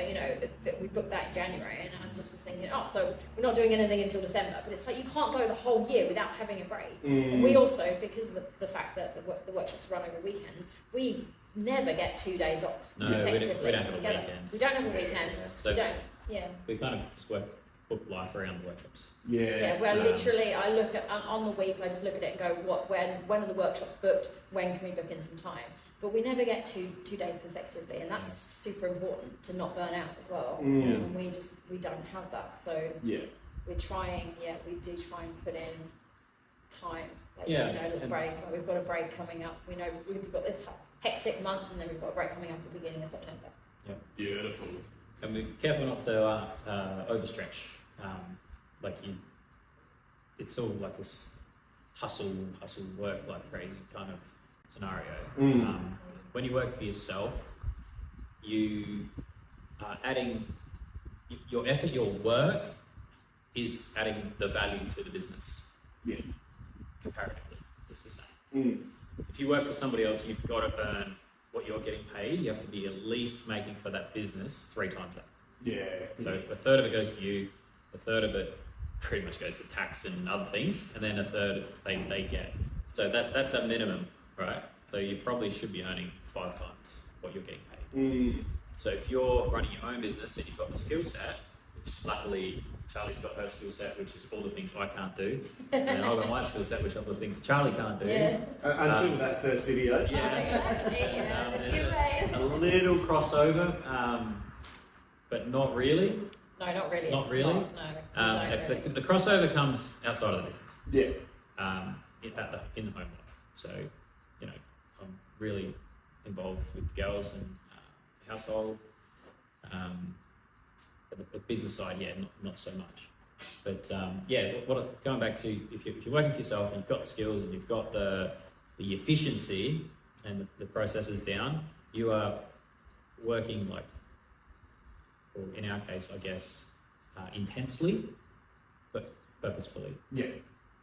we booked that in January, and I just was thinking, so we're not doing anything until December. But it's like you can't go the whole year without having a break. And we also, because of the fact that the workshops run over weekends, we never get 2 days off consecutively. We don't have together. a weekend. We don't have a weekend. So we don't. Yeah. We kind of just book life around the workshops. Yeah, where literally I look at on the week, I just look at it and go, when are the workshops booked? When can we book in some time? But we never get two days consecutively, and that's super important to not burn out as well. And we don't have that, so we're trying. We do try and put in time, the break. We've got a break coming up. We know we've got this hectic month, and then we've got a break coming up at the beginning of September. Yeah, beautiful. And be careful not to overstretch. It's all like this hustle work like crazy kind of scenario. When you work for yourself, you are adding your effort, your work is adding the value to the business. Yeah. Comparatively, it's the same. If you work for somebody else, you've got to earn what you're getting paid. You have to be at least making for that business 3 times that. Yeah. So a third of it goes to you, a third of it pretty much goes to tax and other things, and then a third they get. So that's a minimum, right? So you probably should be earning 5 times what you're getting paid. So if you're running your own business and you've got the skill set, which luckily Charlie's got her skill set, which is all the things I can't do, and I've got my skill set, which are the things Charlie can't do. Yeah. Until that first video. Yeah, Exactly. Yeah. there's a little crossover, but not really. No, not really. Not really. No. Really. The crossover comes outside of the business. Yeah. In the home life. So, you know, I'm really involved with the girls and the household. But the business side, yeah, not so much. But going back to if you're working for yourself and you've got the skills and you've got the efficiency and the processes down, you are working like, or in our case, I guess, intensely, but purposefully. Yeah.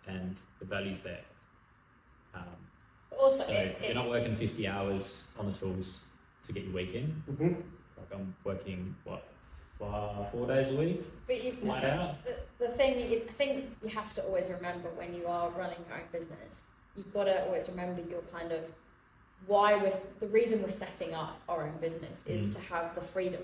And the value's there. Also, so you're not working 50 hours on the tools to get your week in. Mm-hmm. Like I'm working 4 days a week, but you've flat out. The thing I think you have to always remember when you are running your own business, you've got to always remember your kind of the reason we're setting up our own business is to have the freedom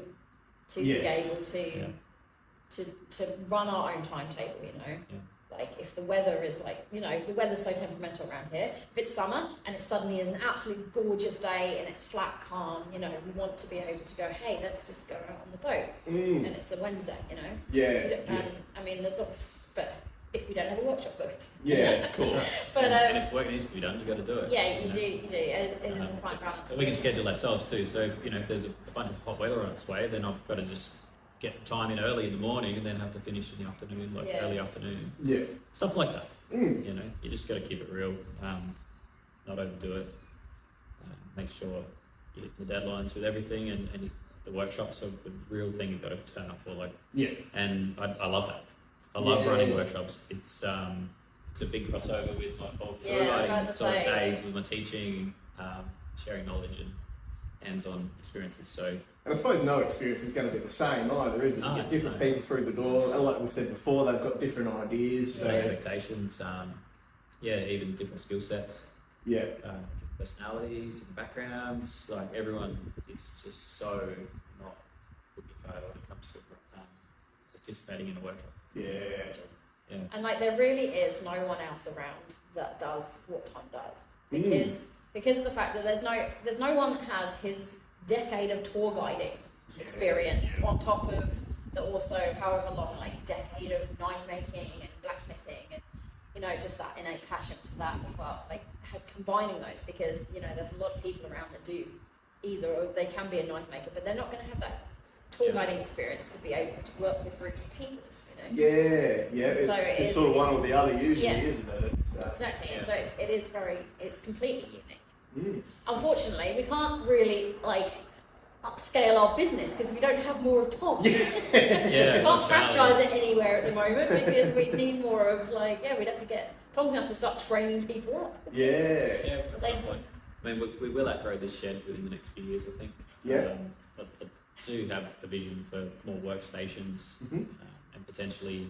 to be able to run our own timetable. You know. Yeah. Like if the weather is like, you know, the weather's so temperamental around here. If it's summer and it suddenly is an absolutely gorgeous day and it's flat calm, you know, we want to be able to go, hey, let's just go out on the boat. And it's a Wednesday, you know. Yeah. I mean, there's obviously, but if we don't have a workshop booked. Yeah, of course. But and if work needs to be done, you've got to do it. Yeah, you do. It is a fine balance. We can schedule ourselves too. So, you know, if there's a bunch of hot weather on its way, then I've got to just get time in early in the morning and then have to finish in the afternoon, early afternoon. Yeah. Stuff like that. You know, you just got to keep it real, not overdo it. Make sure you hit the deadlines with everything and the workshops are the real thing you've got to turn up for. Like, and I love that. I love running workshops. It's a big crossover with my writing sort of days with my teaching, sharing knowledge and hands-on experiences. So. And I suppose no experience is going to be the same either, is it? You get different people through the door. Like we said before, they've got different ideas. So. Expectations, even different skill sets. Yeah. Different personalities, different backgrounds. Like everyone is just so not cookie cutter when it comes to participating in a workshop. Yeah. And like there really is no one else around that does what Tom does. Because of the fact that there's no one that has his decade of tour guiding experience on top of the also however long decade of knife making and blacksmithing and you know just that innate passion for that as well, like combining those, because you know there's a lot of people around that do either, or they can be a knife maker but they're not going to have that tour guiding experience to be able to work with groups of people, you know. So it's sort of one or the other usually, isn't it? Exactly. So it's completely unique. Unfortunately, we can't really upscale our business because we don't have more of Tom. We can't franchise it anywhere at the moment because we need more of we'd have to get Tom's gonna have to start training people up. At some point. I mean, we will outgrow this shed within the next few years, I think. I do have a vision for more workstations and potentially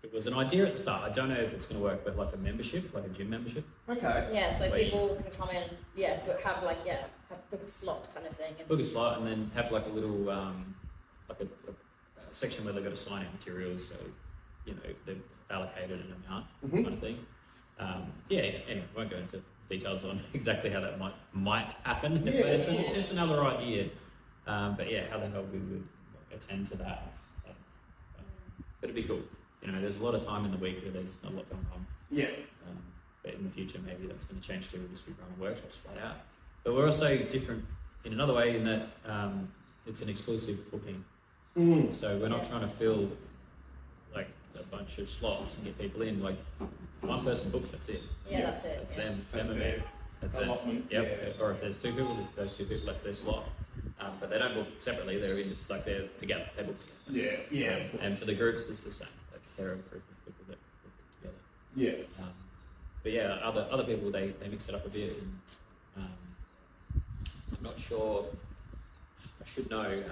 it was an idea at the start. I don't know if it's going to work, but like a membership, like a gym membership. Okay. Yeah, so people can come in, but have book a slot kind of thing. Book a slot and then have like a little, a section where they've got to sign out materials, so, you know, they've allocated an amount kind of thing. Anyway, I won't go into details on exactly how that might happen, but it's just another idea. But yeah, how the hell we would attend to that. But it'd be cool. You know, there's a lot of time in the week where there's not a lot going on. But in the future, maybe that's going to change too. We'll just be running workshops flat out. But we're also different in another way in that it's an exclusive booking. So we're not trying to fill like a bunch of slots and get people in. Like one person books, that's it. That's it. That's them. That's them. Or if there's two people, those two people, that's their slot. But they don't book separately. They're in they're together. They book together. And for the groups, it's the same. They're a group of people that work together. But other people they mix it up a bit, and I'm not sure. I should know,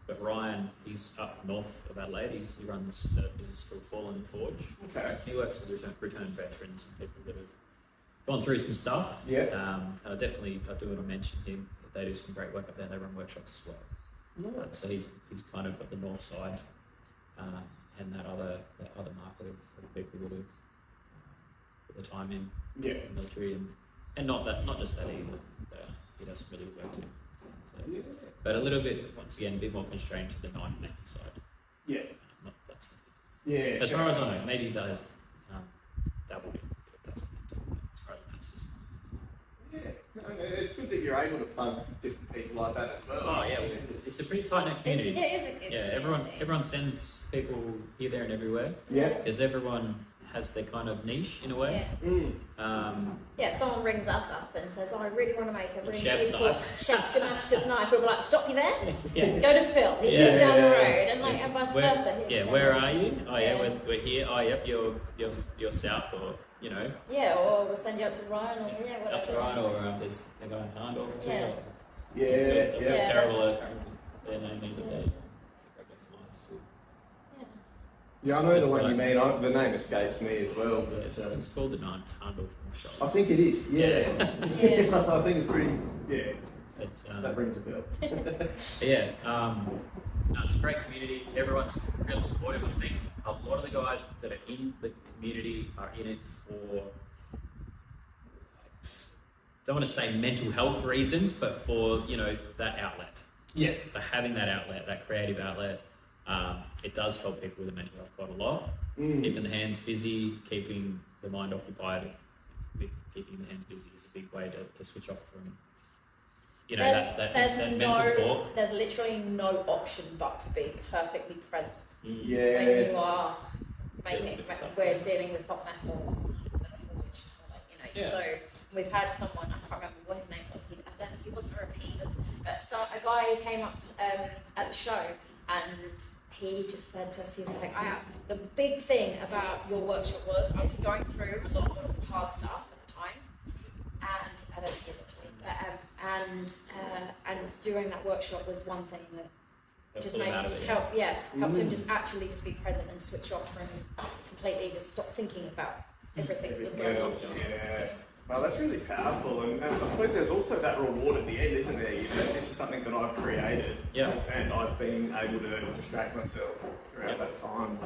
but Ryan, he's up north of Adelaide. He runs a business called Fallen Forge. Okay. He works with return veterans and people that have gone through some stuff. And I do want to mention him. They do some great work up there. They run workshops as well. So he's kind of got the north side and that other market of people that have put the time in the military and not just that either. He does really good work too. So, but a little bit, once again, a bit more constrained to the knife making side. Yeah. Not that side. Yeah. As far as I know, maybe he does dabble in. It's good that you're able to plug different people like that as well. Oh yeah, it's a pretty tight knit community. It's a good community. Everyone sends people here, there, and everywhere. Yeah, because everyone has their kind of niche in a way. If someone rings us up and says, "Oh, I really want to make a really chef beautiful chef Damascus knife," we'll be like, "Stop you there! Go to Phil. He's just down the road," and and vice versa. Where are you? Oh yeah, we're here. Oh yep, you're south or. Or we'll send you up to Ryan, or whatever. Up to Ryan, or there's a guy in Harndorf too. Terrible. Their name either day. Yeah, I know the one you mean. The name escapes me as well. But it's called the Harndorf shop. I think it is. Yeah. I think it's pretty. Yeah. That rings a bell. No, it's a great community. Everyone's really supportive. I think a lot of the guys that are in the community are in it for, don't want to say mental health reasons, but for, that outlet. Yeah. For having that outlet, that creative outlet, it does help people with the mental health quite a lot. Keeping the hands busy, keeping the mind occupied, keeping the hands busy is a big way to switch off from that mental talk. There's literally no option but to be perfectly present. When you are we're dealing with hot metal, so we've had someone, I can't remember what his name was, he wasn't a repeat, but a guy came up at the show and he just said to us, he was like, the big thing about your workshop was I was going through a lot of hard stuff at the time, and I don't think he is actually, and during that workshop was one thing that just helped him just be present and switch off from completely, just stop thinking about everything that was going on. Well, that's really powerful, and I suppose there's also that reward at the end, isn't there? This is something that I've created, and I've been able to distract myself throughout that time.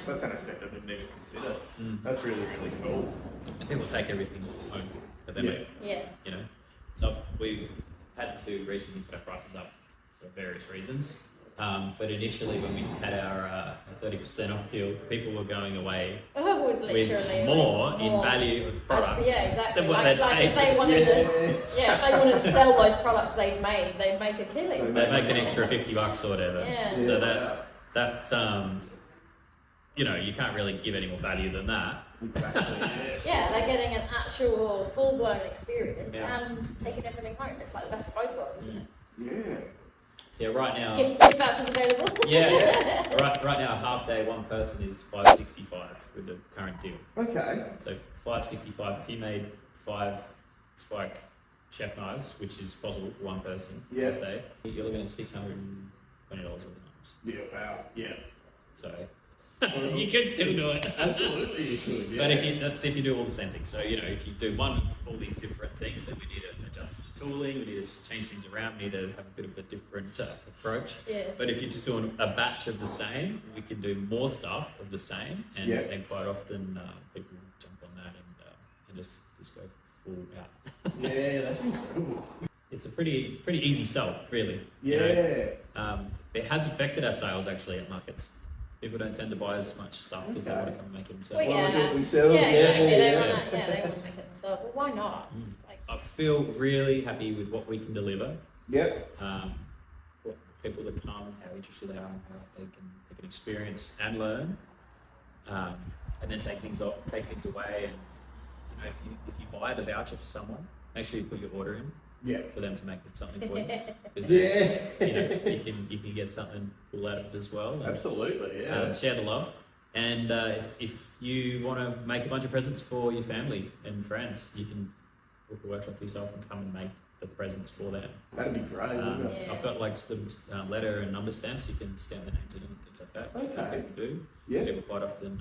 That's an aspect I didn't even consider. That's really, really cool. And people take everything home that they make. So we had to recently put our prices up for various reasons. But initially, when we had our 30% off deal, people were going away with more in value of products than what they'd paid. If they wanted to sell those products they'd make a killing. They'd make an extra $50 or whatever. So that's you can't really give any more value than that. Exactly. They're getting an actual full-blown experience and taking everything home. It's like the best of both worlds, isn't it? Yeah. Yeah, right now. Gift vouchers available. Right now, half day one person is $5.65 with the current deal. Okay. So $5.65. If you made 5 spike chef knives, which is possible for one person, half day, you're looking at $620 worth of knives. Yeah. Wow. Yeah. So. You could still do it. Absolutely, you could. Yeah. But that's if you do all the same things. So if you do all these different things, then we need to adjust the tooling. We need to change things around. We need to have a bit of a different approach. Yeah. But if you're just doing a batch of the same, we can do more stuff of the same, and quite often people jump on that and just go full out. Yeah, that's incredible. It's a pretty easy sell, really. Yeah. It has affected our sales actually at markets. People don't tend to buy as much stuff because they want to come and make it themselves. They want to do it themselves. They want to make it themselves. But why not? I feel really happy with what we can deliver. Yep. What people that come, how interested they are, how they can experience and learn, and then take things away. And if you buy the voucher for someone, make sure you put your order in. Yeah, for them to make something for you. You can get something cool out of it as well. Absolutely, share the love, and if you want to make a bunch of presents for your family and friends, you can book a workshop for yourself and come and make the presents for them. That'd be great. I've got letter and number stamps. You can stamp the names in and things like that. Okay. People do. Yeah. People quite often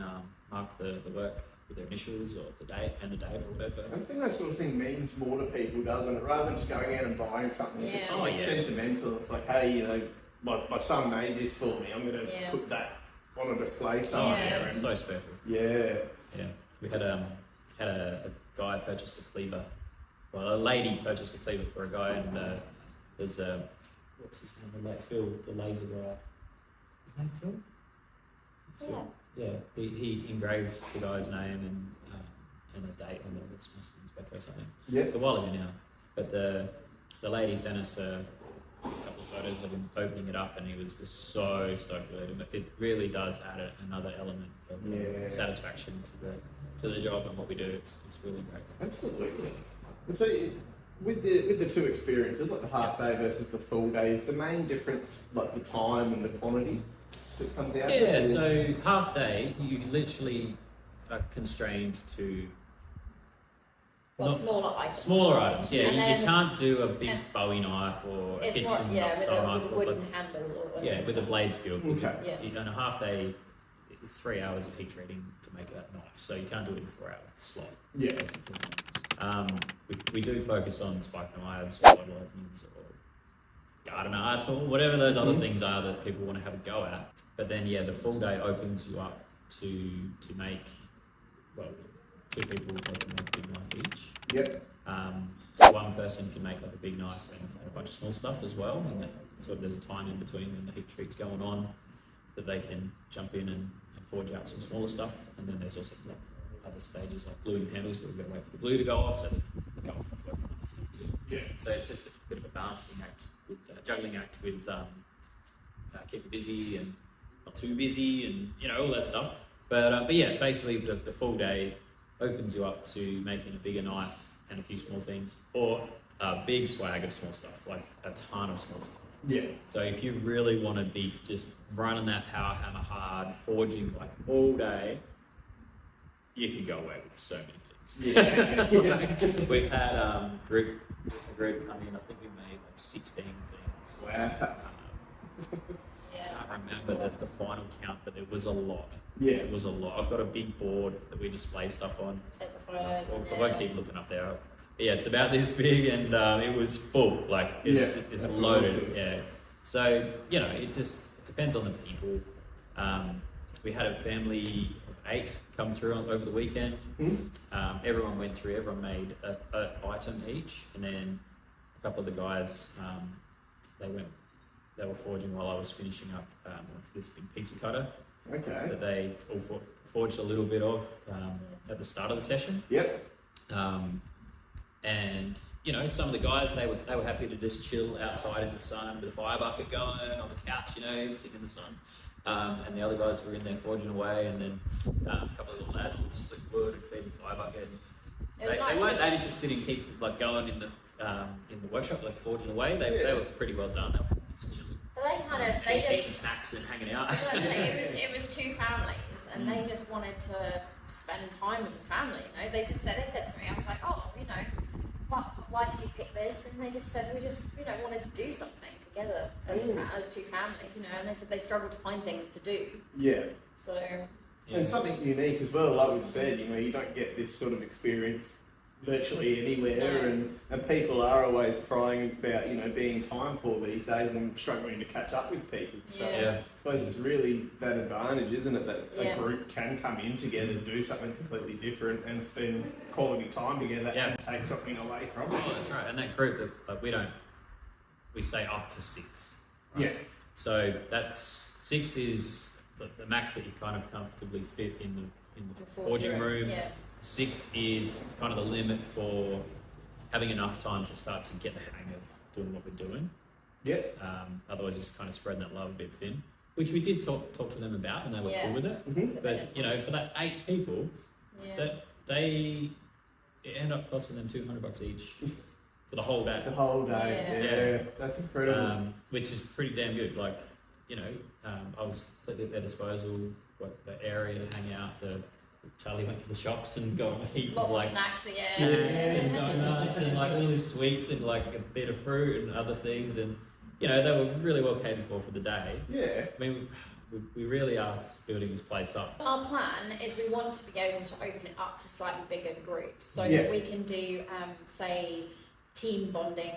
mark the work with their initials or the date or whatever. I think that sort of thing means more to people, doesn't it? Rather than just going out and buying something. It's sentimental. It's like, hey, my son made this for me. I'm going to put that on a display somewhere. Yeah, it's so special. Yeah. Yeah. We had a guy purchase a cleaver. Well, a lady purchased a cleaver for a guy, and there's what's his name? The laser guy. His name Phil? Yeah. Yeah. He engraved the guy's name and a date on it. It's his birthday or something. Yeah. It's a while ago now. But the lady sent us a couple of photos of him opening it up, and he was just so stoked with it. It really does add another element of satisfaction to the job and what we do. It's really great. Absolutely. And so, with the two experiences, like the half day versus the full day, is the main difference like the time and the quantity that comes out? Yeah. So half day, you literally are constrained to. Smaller items. Yeah. And you can't do a big Bowie knife or a kitchen with knife. a wooden handle. With a blade steel. Okay. On a half day, it's 3 hours of heat treating to make that knife, so you can't do it in a 4 hour slot. Yeah. Basically. We do focus on spike knives or bottle openings or garden art or whatever those other things are that people want to have a go at. But then, the full day opens you up to make, well, 2 people they can make a big knife each. Yep. One person can make like a big knife and a bunch of small stuff as well, and that sort of there's a time in between when the heat treat's going on that they can jump in and forge out some smaller stuff. And then there's also like other stages like gluing handles where we've got to wait for the glue to go off, so they can go off and work on that stuff too. Yeah. So it's just a bit of a balancing act, with juggling act with keeping busy and not too busy and all that stuff. But yeah, basically the full day opens you up to making a bigger knife and a few small things, or a big swag of small stuff, like a ton of small stuff. Yeah. So if you really want to be just running that power hammer hard, forging like all day, you can go away with so many things. Yeah. We've had a group come in, I think we made like 16 things. Wow. I can't remember the final count, but there was a lot. Yeah. It was a lot. I've got a big board that we display stuff on. Take the photos. I won't keep looking up there. But yeah, it's about this big, and it was full. Like it's loaded. Awesome. Yeah. So it just depends on the people. We had a family of 8 come through over the weekend. Everyone went through. Everyone made an item each, and then a couple of the guys they were forging while I was finishing up this big pizza cutter. Okay. That they all forged a little bit of at the start of the session. Yep. And some of the guys they were happy to just chill outside in the sun with a fire bucket going on the couch, sitting in the sun. And the other guys were in there forging away, and then a couple of little lads would split wood and feed the fire bucket. They weren't that interested in keep going in the workshop, like forging away. They were pretty well done. They were just chilling. Eating snacks and hanging out. It was 2 families, and they just wanted to spend time as a family. They said to me, I was like, why did you pick this? And they just said, we just wanted to do something together as 2 families, and they said they struggled to find things to do. Yeah. So. Yeah. And something unique as well, like we've said, you don't get this sort of experience virtually anywhere, and people are always crying about being time poor these days and struggling to catch up with people. So I suppose it's really that advantage, isn't it, that a group can come in together, do something completely different, and spend quality time together and take something away from it. Oh, that's right. And that group, we say up to 6. Right? Yeah. So that's 6 is the max that you kind of comfortably fit in the forging room. Yeah. 6 is kind of the limit for having enough time to start to get the hang of doing what we're doing. Yep. Otherwise, just kind of spreading that love a bit thin, which we did talk to them about, and they were cool with it. Mm-hmm. But for that 8 people, that it ended up costing them $200 each for the whole day. The whole day. Yeah. That's incredible. Which is pretty damn good. Like, I was completely at their disposal. The area to hang out. Charlie went to the shops and got a heap of snacks and donuts and like all these sweets and like a bit of fruit and other things, and they were really well catered for the day. Yeah. I mean, we really are building this place up. Our plan is we want to be able to open it up to slightly bigger groups, so that we can do say team bonding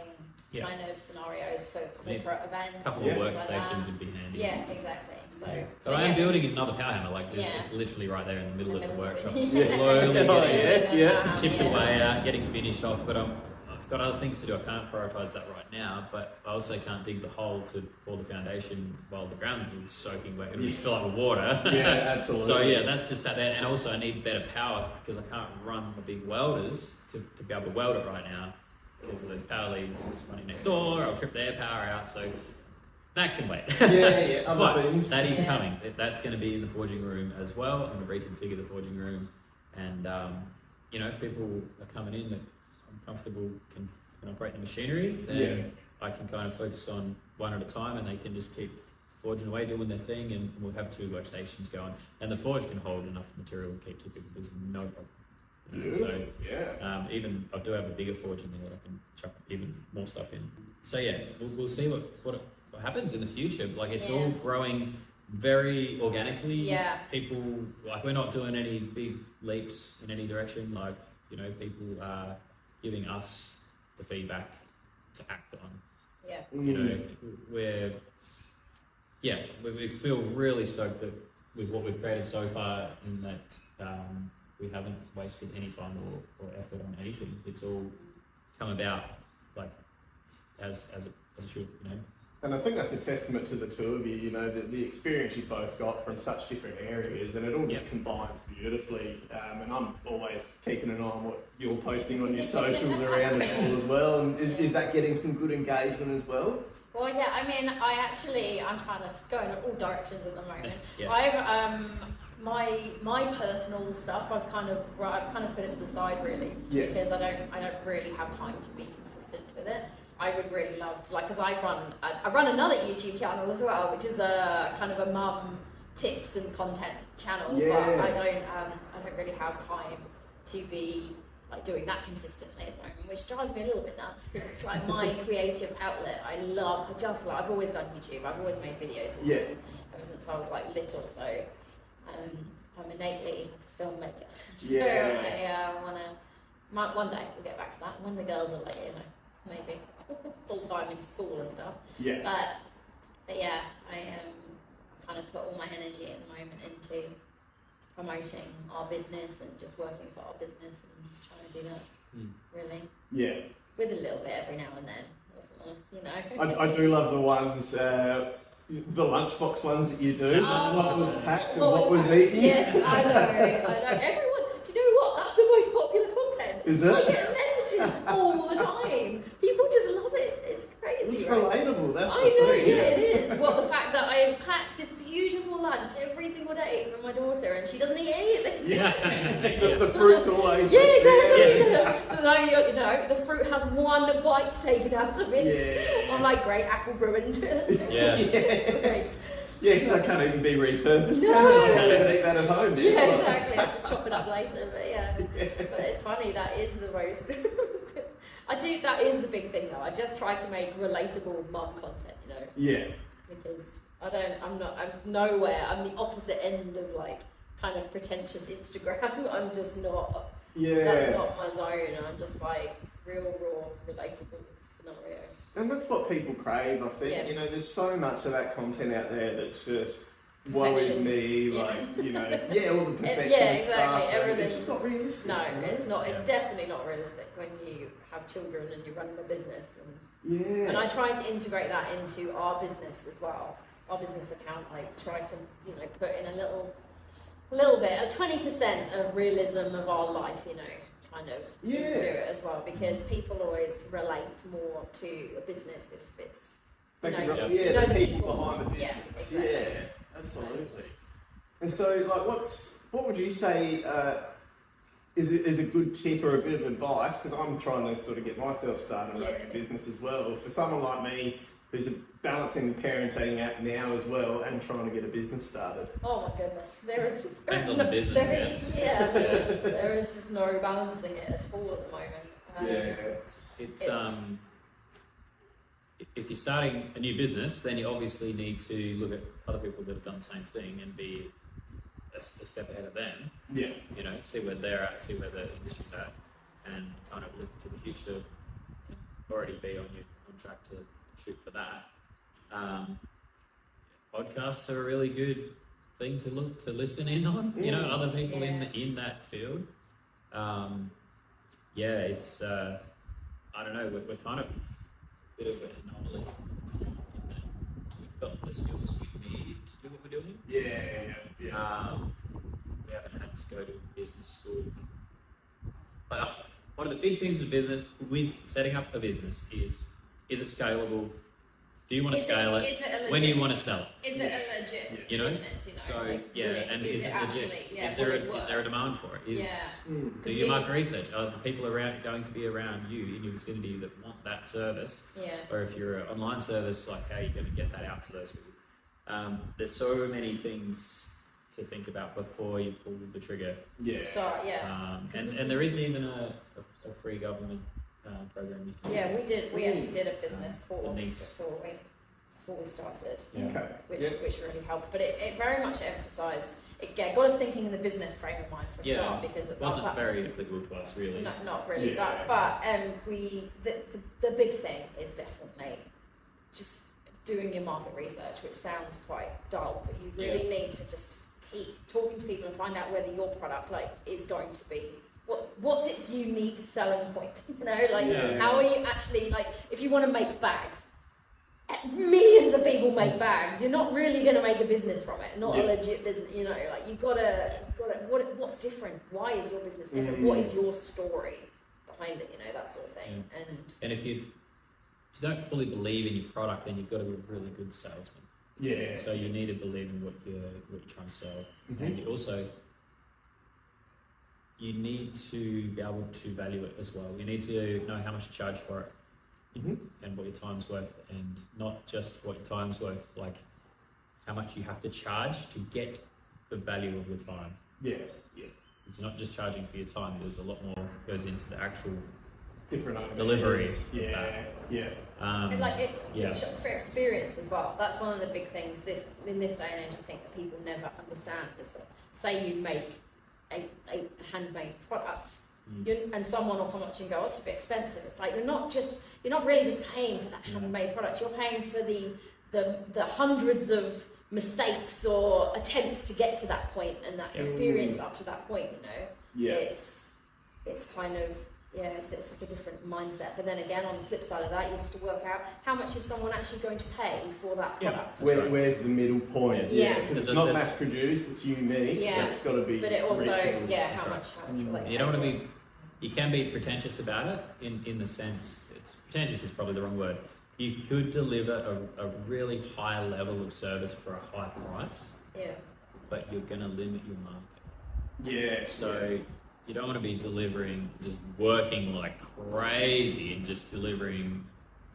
Yeah. kind of scenarios for corporate events. A couple and of things like workstations that. would be handy. Yeah, exactly. So, But I am building another power hammer. Like it's literally right there in the middle of the workshop, slowly getting chipped away out, getting finished off. But I've got other things to do. I can't prioritise that right now. But I also can't dig the hole to pour the foundation while the ground's all soaking wet and just fill up with water. Yeah, absolutely. So yeah, that's just sat there. And also I need better power because I can't run the big welders to be able to weld it right now because of those power leads running next door. I'll trip their power out. So that can wait. Other things. That is coming. That's going to be in the forging room as well. I'm going to reconfigure the forging room, and if people are coming in that I'm comfortable can operate the machinery, then I can kind of focus on one at a time, and they can just keep forging away, doing their thing, and we'll have 2 workstations going, and the forge can hold enough material to keep people busy, no problem. So even I do have a bigger forge in there that I can chuck even more stuff in. So yeah, we'll see what happens in the future. Like it's all growing very organically. Yeah. People, like, we're not doing any big leaps in any direction. Like, people are giving us the feedback to act on. Yeah. We feel really stoked with what we've created so far, in that we haven't wasted any time or effort on anything. It's all come about like as it should, And I think that's a testament to the two of you, the experience you've both got from such different areas, and it all just combines beautifully. And I'm always keeping an eye on what you're posting on your socials around it all as well. And is that getting some good engagement as well? Well, yeah, I mean, I'm kind of going in all directions at the moment. Yeah. I've my personal stuff, I've kind of put it to the side really, because I don't really have time to be consistent with it. I would really love to, because I run another YouTube channel as well, which is a kind of a mum tips and content channel. But I don't really have time to be doing that consistently at the moment, which drives me a little bit nuts because it's like my creative outlet. I've always done YouTube. I've always made videos. Ever since I was little, so I'm innately a filmmaker. So I want to. One day we'll get back to that when the girls are maybe full time in school and stuff. But yeah, I kind of put all my energy at the moment into promoting our business and just working for our business and trying to do that. Really. Yeah. With a little bit every now and then, I do love the ones, the lunchbox ones that you do. What was packed and what was eaten. Yes, I know. Everyone, do you know what? That's the most popular content. Is it? I get messages all the time. People just love it. It's crazy. It's right? relatable. That's I know. It is. Well, the fact that I pack this beautiful lunch every single day for my daughter, and she doesn't eat any of it. The fruit's always. The fruit has one bite taken out of it. I'm like, great, apple ruined. Great. Yeah, because that can't even be repurposed. No. You can't even eat that at home. Yeah, exactly. I have to chop it up later, but But it's funny. That is the most. That is the big thing though. I just try to make relatable mum content, Yeah. Because I'm nowhere. I'm the opposite end of kind of pretentious Instagram. I'm just not. Yeah. That's not my zone. I'm just real, raw, relatable scenario. And that's what people crave, I think. There's so much of that content out there that's just worries me, all the perfection stuff. Everything. It's just not realistic. No, it's not. It's definitely not realistic when you have children and you're running a business. And I try to integrate that into our business as well. Our business account, try to put in a little bit, a 20% of realism of our life, kind of into it as well, because people always relate more to a business if it's the people behind the business. Yeah, exactly. Yeah, absolutely. And so, what would you say is a good tip or a bit of advice? Because I'm trying to sort of get myself started running a business as well. For someone like me who's balancing the parenting act now as well and trying to get a business started. Oh my goodness, Depends on the business. There is just no balancing it at all at the moment. It's if you're starting a new business, then you obviously need to look at other people that have done the same thing and be a step ahead of them. Yeah. See where they're at, see where the industry's at, and kind of look to the future, already be on track to shoot for that. Podcasts are a really good thing to listen in on. You know, other people in that field. It's I don't know. We're kind of a bit of an anomaly. We've got the skills we need to do what we're doing. Yeah. We haven't had to go to business school. But one of the big things with setting up a business is it scalable? Do you want to scale it? When do you want to sell it? Is it a legit business? So and is it legit? Is there a demand for it? Do your market research? Are the people going to be around you in your vicinity that want that service? Yeah. Or if you're an online service, like how are you going to get that out to those people? There's so many things to think about before you pull the trigger. And there is even a free government program you can we actually did a business course before we started, which really helped. But it very much emphasised, it got us thinking in the business frame of mind for a start, because it wasn't very applicable to us really. Not really, but the big thing is definitely just doing your market research, which sounds quite dull, but you really need to just keep talking to people and find out whether your product is going to be what's its unique selling point. You know, how are you actually, if you want to make bags, millions of people make bags, you're not really going to make a business from it, not a legit business. You know, you've got to what's different, why is your business different, what is your story behind it, you know, that sort of thing. And if you don't fully believe in your product, then you've got to be a really good salesman. So you need to believe in what you're trying to sell, and you need to be able to value it as well. You need to know how much to charge for it, and what your time's worth, and not just what your time's worth, like how much you have to charge to get the value of your time. It's not just charging for your time. There's a lot more goes into the actual different delivery. It's for experience as well. That's one of the big things in this day and age, I think, that people never understand, is that say you make a handmade product, and someone will come up to you and go, it's a bit expensive. It's like you're not really just paying for that handmade product, you're paying for the hundreds of mistakes or attempts to get to that point, and that experience up to that point, you know. It's kind of it's like a different mindset. But then again, on the flip side of that, you have to work out how much is someone actually going to pay for that product. Where's the middle point? Because it's not mass produced, it's unique. It's got to be. But it also, how much you don't want to be. You can be pretentious about it in the sense, pretentious is probably the wrong word. You could deliver a really high level of service for a high price. But you're going to limit your market. So. You don't want to be just working like crazy and just delivering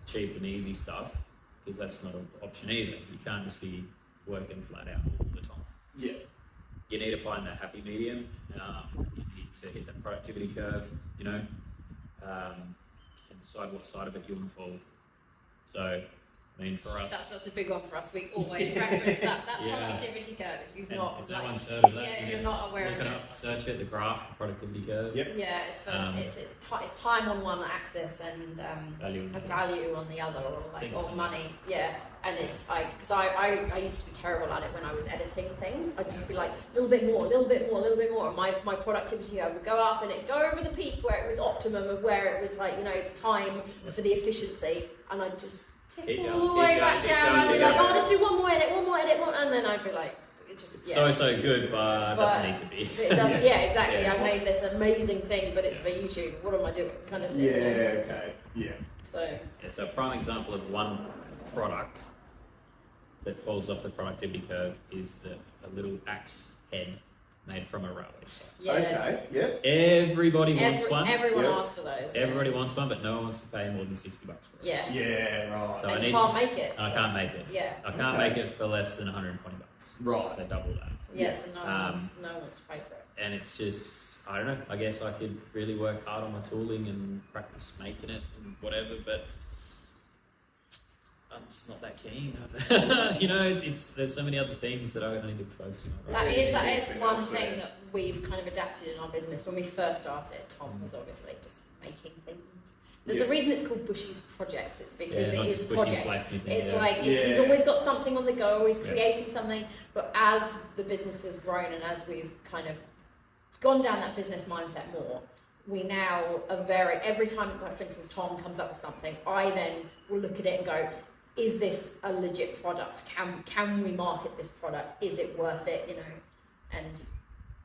cheap and easy stuff, because that's not an option either. You can't just be working flat out all the time. You need to find that happy medium. You need to hit that productivity curve, you know, and decide what side of it you want to follow. So, I mean, for us... That's a big one for us. We always reference that productivity curve. If no one's heard of that, if you're not aware of it. Search it, the graph, the productivity curve. It's time on one axis and value on the other, or money. And it's because I used to be terrible at it when I was editing things. I'd just be like, a little bit more, and my productivity curve would go up, and it'd go over the peak where it was optimum of where it was it's time for the efficiency, and I'd just tip all the way back down. I'd be like, just do one more edit, and then I'd be like, it just so good, but it doesn't need to be. It doesn't. Exactly. I made this amazing thing, but it's for YouTube. What am I doing? Kind of thing. So a prime example of one product that falls off the productivity curve is a little axe head made from a railway spike. Everybody wants one. Everyone asks for those. Everybody wants one, but no one wants to pay more than $60 for it. Right. So and you can't make it. I can't make it. I can't make it for less than $120. Right. So double that. So no one wants to pay for it. And it's just, I don't know, I guess I could really work hard on my tooling and practice making it and whatever, but I'm just not that keen. You know, there's so many other things that I need to be focusing on. That is one thing that we've kind of adapted in our business. When we first started, Tom was obviously just making things, There's a reason it's called Bushy's Projects. It's because it is projects. It's like he's always got something on the go, always creating something. But as the business has grown and as we've kind of gone down that business mindset more, we now are every time, like for instance, Tom comes up with something, I then will look at it and go, is this a legit product? Can we market this product? Is it worth it? You know, and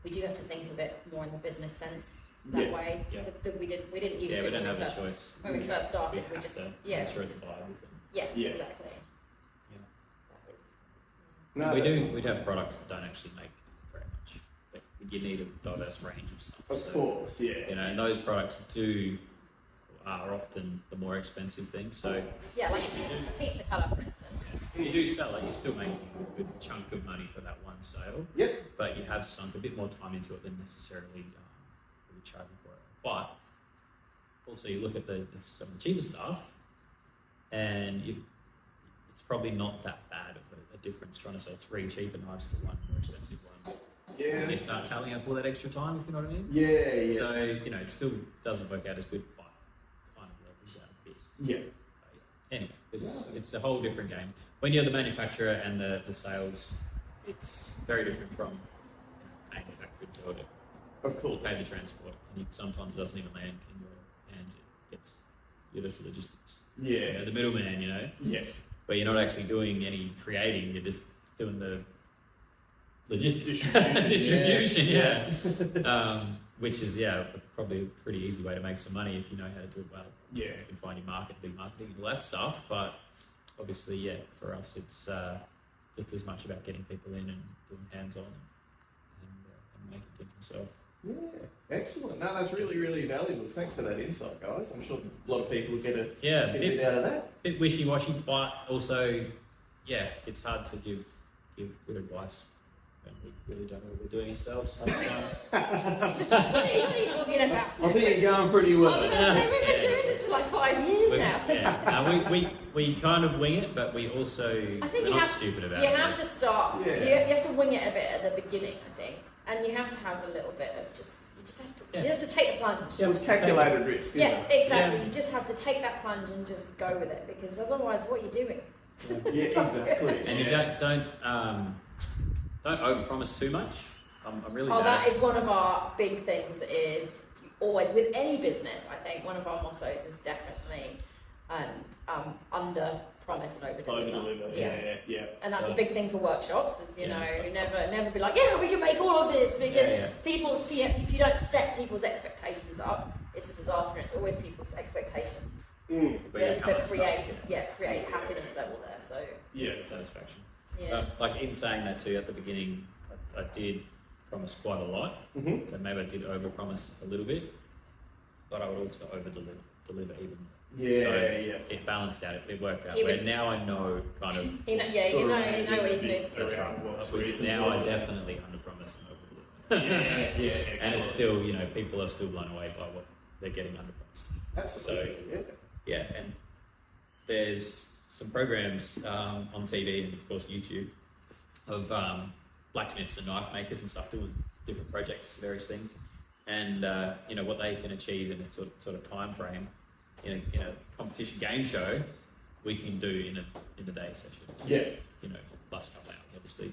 we do have to think of it more in the business sense that way. Yeah. We didn't used to. We don't have a choice. When we first started, we just make sure it's viable. Yeah, exactly. Yeah. No, we do have products that don't actually make very much. But you need a diverse range of stuff. Of course, yeah. You know, and those products are often the more expensive things. So yeah, like a pizza colour, for instance. When you do sell it, you're still making a good chunk of money for that one sale. Yep. But you have sunk a bit more time into it than necessarily really charging for it. But also, you look at some of the cheaper stuff, and it's probably not that bad of a difference trying to sell 3 cheaper knives to 1 more expensive one. Yeah. And they start tallying up all that extra time, if you know what I mean. Yeah. So it still doesn't work out as good, but kind of levels out a bit. Yeah. Anyway, it's a whole different game. When you're the manufacturer and the sales, it's very different from manufactured to order. Of course. Pay the transport, and it sometimes doesn't even land in your hands. You're just logistics. Yeah. You know, the middleman, Yeah. But you're not actually doing any creating, you're just doing the logistics. Distribution, yeah. Which is, probably a pretty easy way to make some money if you know how to do it well. Yeah. You can find your market, big marketing, and all that stuff, but obviously, for us, it's just as much about getting people in and doing hands-on and making things myself. Yeah, excellent. No, that's really, really valuable. Thanks for that insight, guys. I'm sure a lot of people will get a bit out of that. Bit wishy-washy, but also, it's hard to give good advice when we really don't know what we're doing ourselves. What are you talking about? I think you're going pretty well. We've been doing this for like 5 years now. Yeah, we kind of wing it, but we also stupid about it. You have to start. Yeah. You have to wing it a bit at the beginning, I think, and you have to have a little bit of you have to take the plunge. Yeah, it was calculated risk. Yeah, exactly. Yeah. You just have to take that plunge and just go with it, because otherwise, what are you doing? Yeah, exactly. And you don't overpromise too much. I'm really. That is one of our big things. Is always with any business. I think one of our mottos is definitely under promise and over deliver. Yeah. And that's a big thing for workshops. Is never be like, we can make all of this, because if you don't set people's expectations up, it's a disaster. It's always people's expectations that create happiness level there. So satisfaction. Yeah. Like in saying that too, at the beginning, I did promise quite a lot. Mm-hmm. So maybe I did over-promise a little bit, but I would also over-deliver even. It balanced out. It worked out. Where now I know kind of. You know what you do. That's right. Now I definitely under-promise and over-deliver. And it's still, people are still blown away by what they're getting under-promised. Absolutely. So, and there's some programs on TV and of course YouTube of blacksmiths and knife makers and stuff doing different projects, various things, and what they can achieve in a sort of time frame in a competition game show, we can do in a day session. Plus a couple hours, obviously.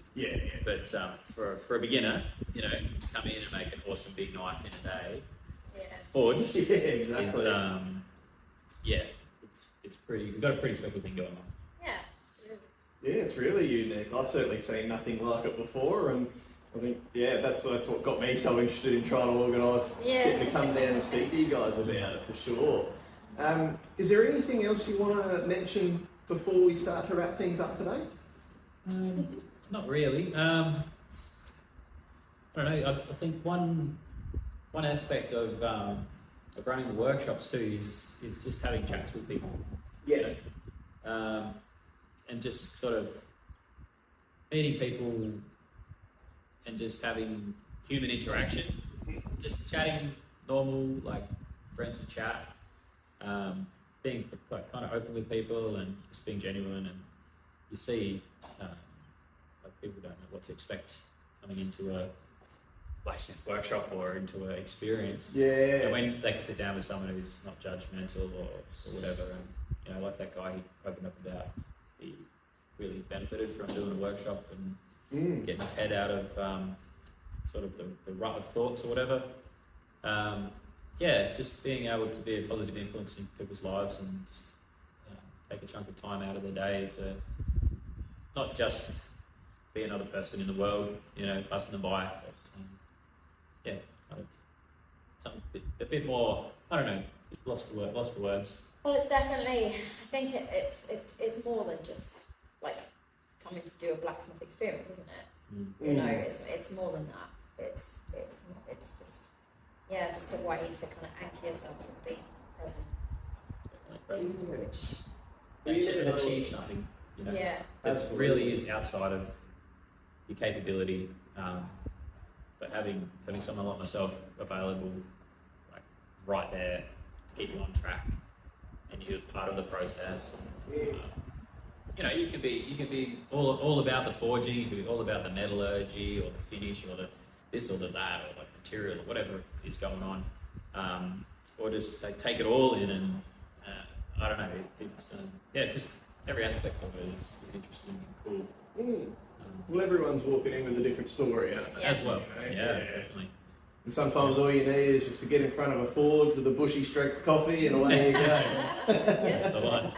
But for a beginner, come in and make an awesome big knife in a day. Forge. Exactly. It's pretty. We've got a pretty special thing going on. Yeah, it's really unique. I've certainly seen nothing like it before, and I think that's what got me so interested in trying to organise getting to come down and speak to you guys about it for sure. Is there anything else you want to mention before we start to wrap things up today? Not really. I don't know. I think one aspect of running the workshops too is just having chats with people. And just sort of meeting people and just having human interaction, just chatting normal, like friends to chat, being quite kind of open with people and just being genuine. And you see, like people don't know what to expect coming into a blacksmith workshop or into an experience. Yeah. And when they can sit down with someone who's not judgmental or whatever, and like that guy, he opened up about he really benefited from doing a workshop and getting his head out of sort of the rut of thoughts or whatever. Just being able to be a positive influence in people's lives and just take a chunk of time out of the day to not just be another person in the world, passing them by, but kind of something a bit more. I don't know. Lost the words. Well, it's definitely. I think it's more than just like coming to do a blacksmith experience, isn't it? It's more than that. It's just a way to kind of anchor yourself and be present. And achieve something, that really is outside of your capability. But having someone like myself available, like right there to keep you on track, and you're part of the process. And, you could be all about the forging, you could be all about the metallurgy or the finish or the this or the that or like material or whatever is going on, or just take it all in and I don't know. It's just every aspect of it is interesting and cool. Well, everyone's walking in with a different story, aren't they? As well, definitely. And sometimes all you need is just to get in front of a forge with a Bushy strength coffee and away you go. That's the one.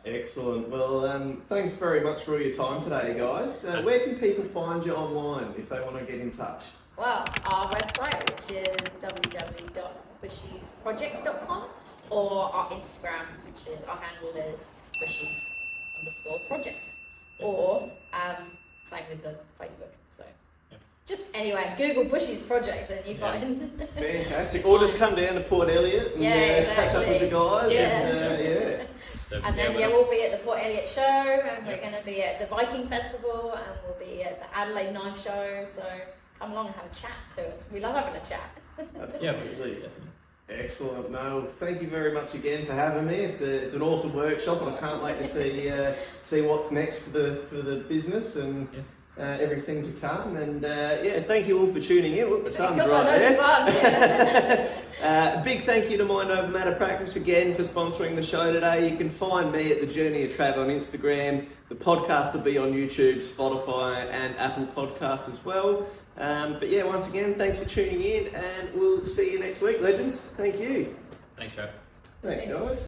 Excellent. Well, thanks very much for all your time today, guys. Where can people find you online if they want to get in touch? Well, our website, which is www.bushysproject.com, or our Instagram, which is our handle is bushys_project, or same with the Facebook. So just anyway, Google Bushy's projects and you find. Fantastic. Or just come down to Port Elliot and catch up with the guys. And then we'll be at the Port Elliot show, and we're going to be at the Viking Festival, and we'll be at the Adelaide Knife Show. So come along and have a chat to us. We love having a chat. Absolutely. Excellent. No, thank you very much again for having me. It's an awesome workshop, and I can't wait to see what's next for the business and everything to come. And thank you all for tuning in. Look, the sun's right there. A big thank you to Mind Over Matter Practice again for sponsoring the show today. You can find me at The Journey of Trav on Instagram. The podcast will be on YouTube, Spotify and Apple Podcasts as well. Once again, thanks for tuning in, and we'll see you next week, legends. Thank you. Thanks, Trav. Thanks, guys.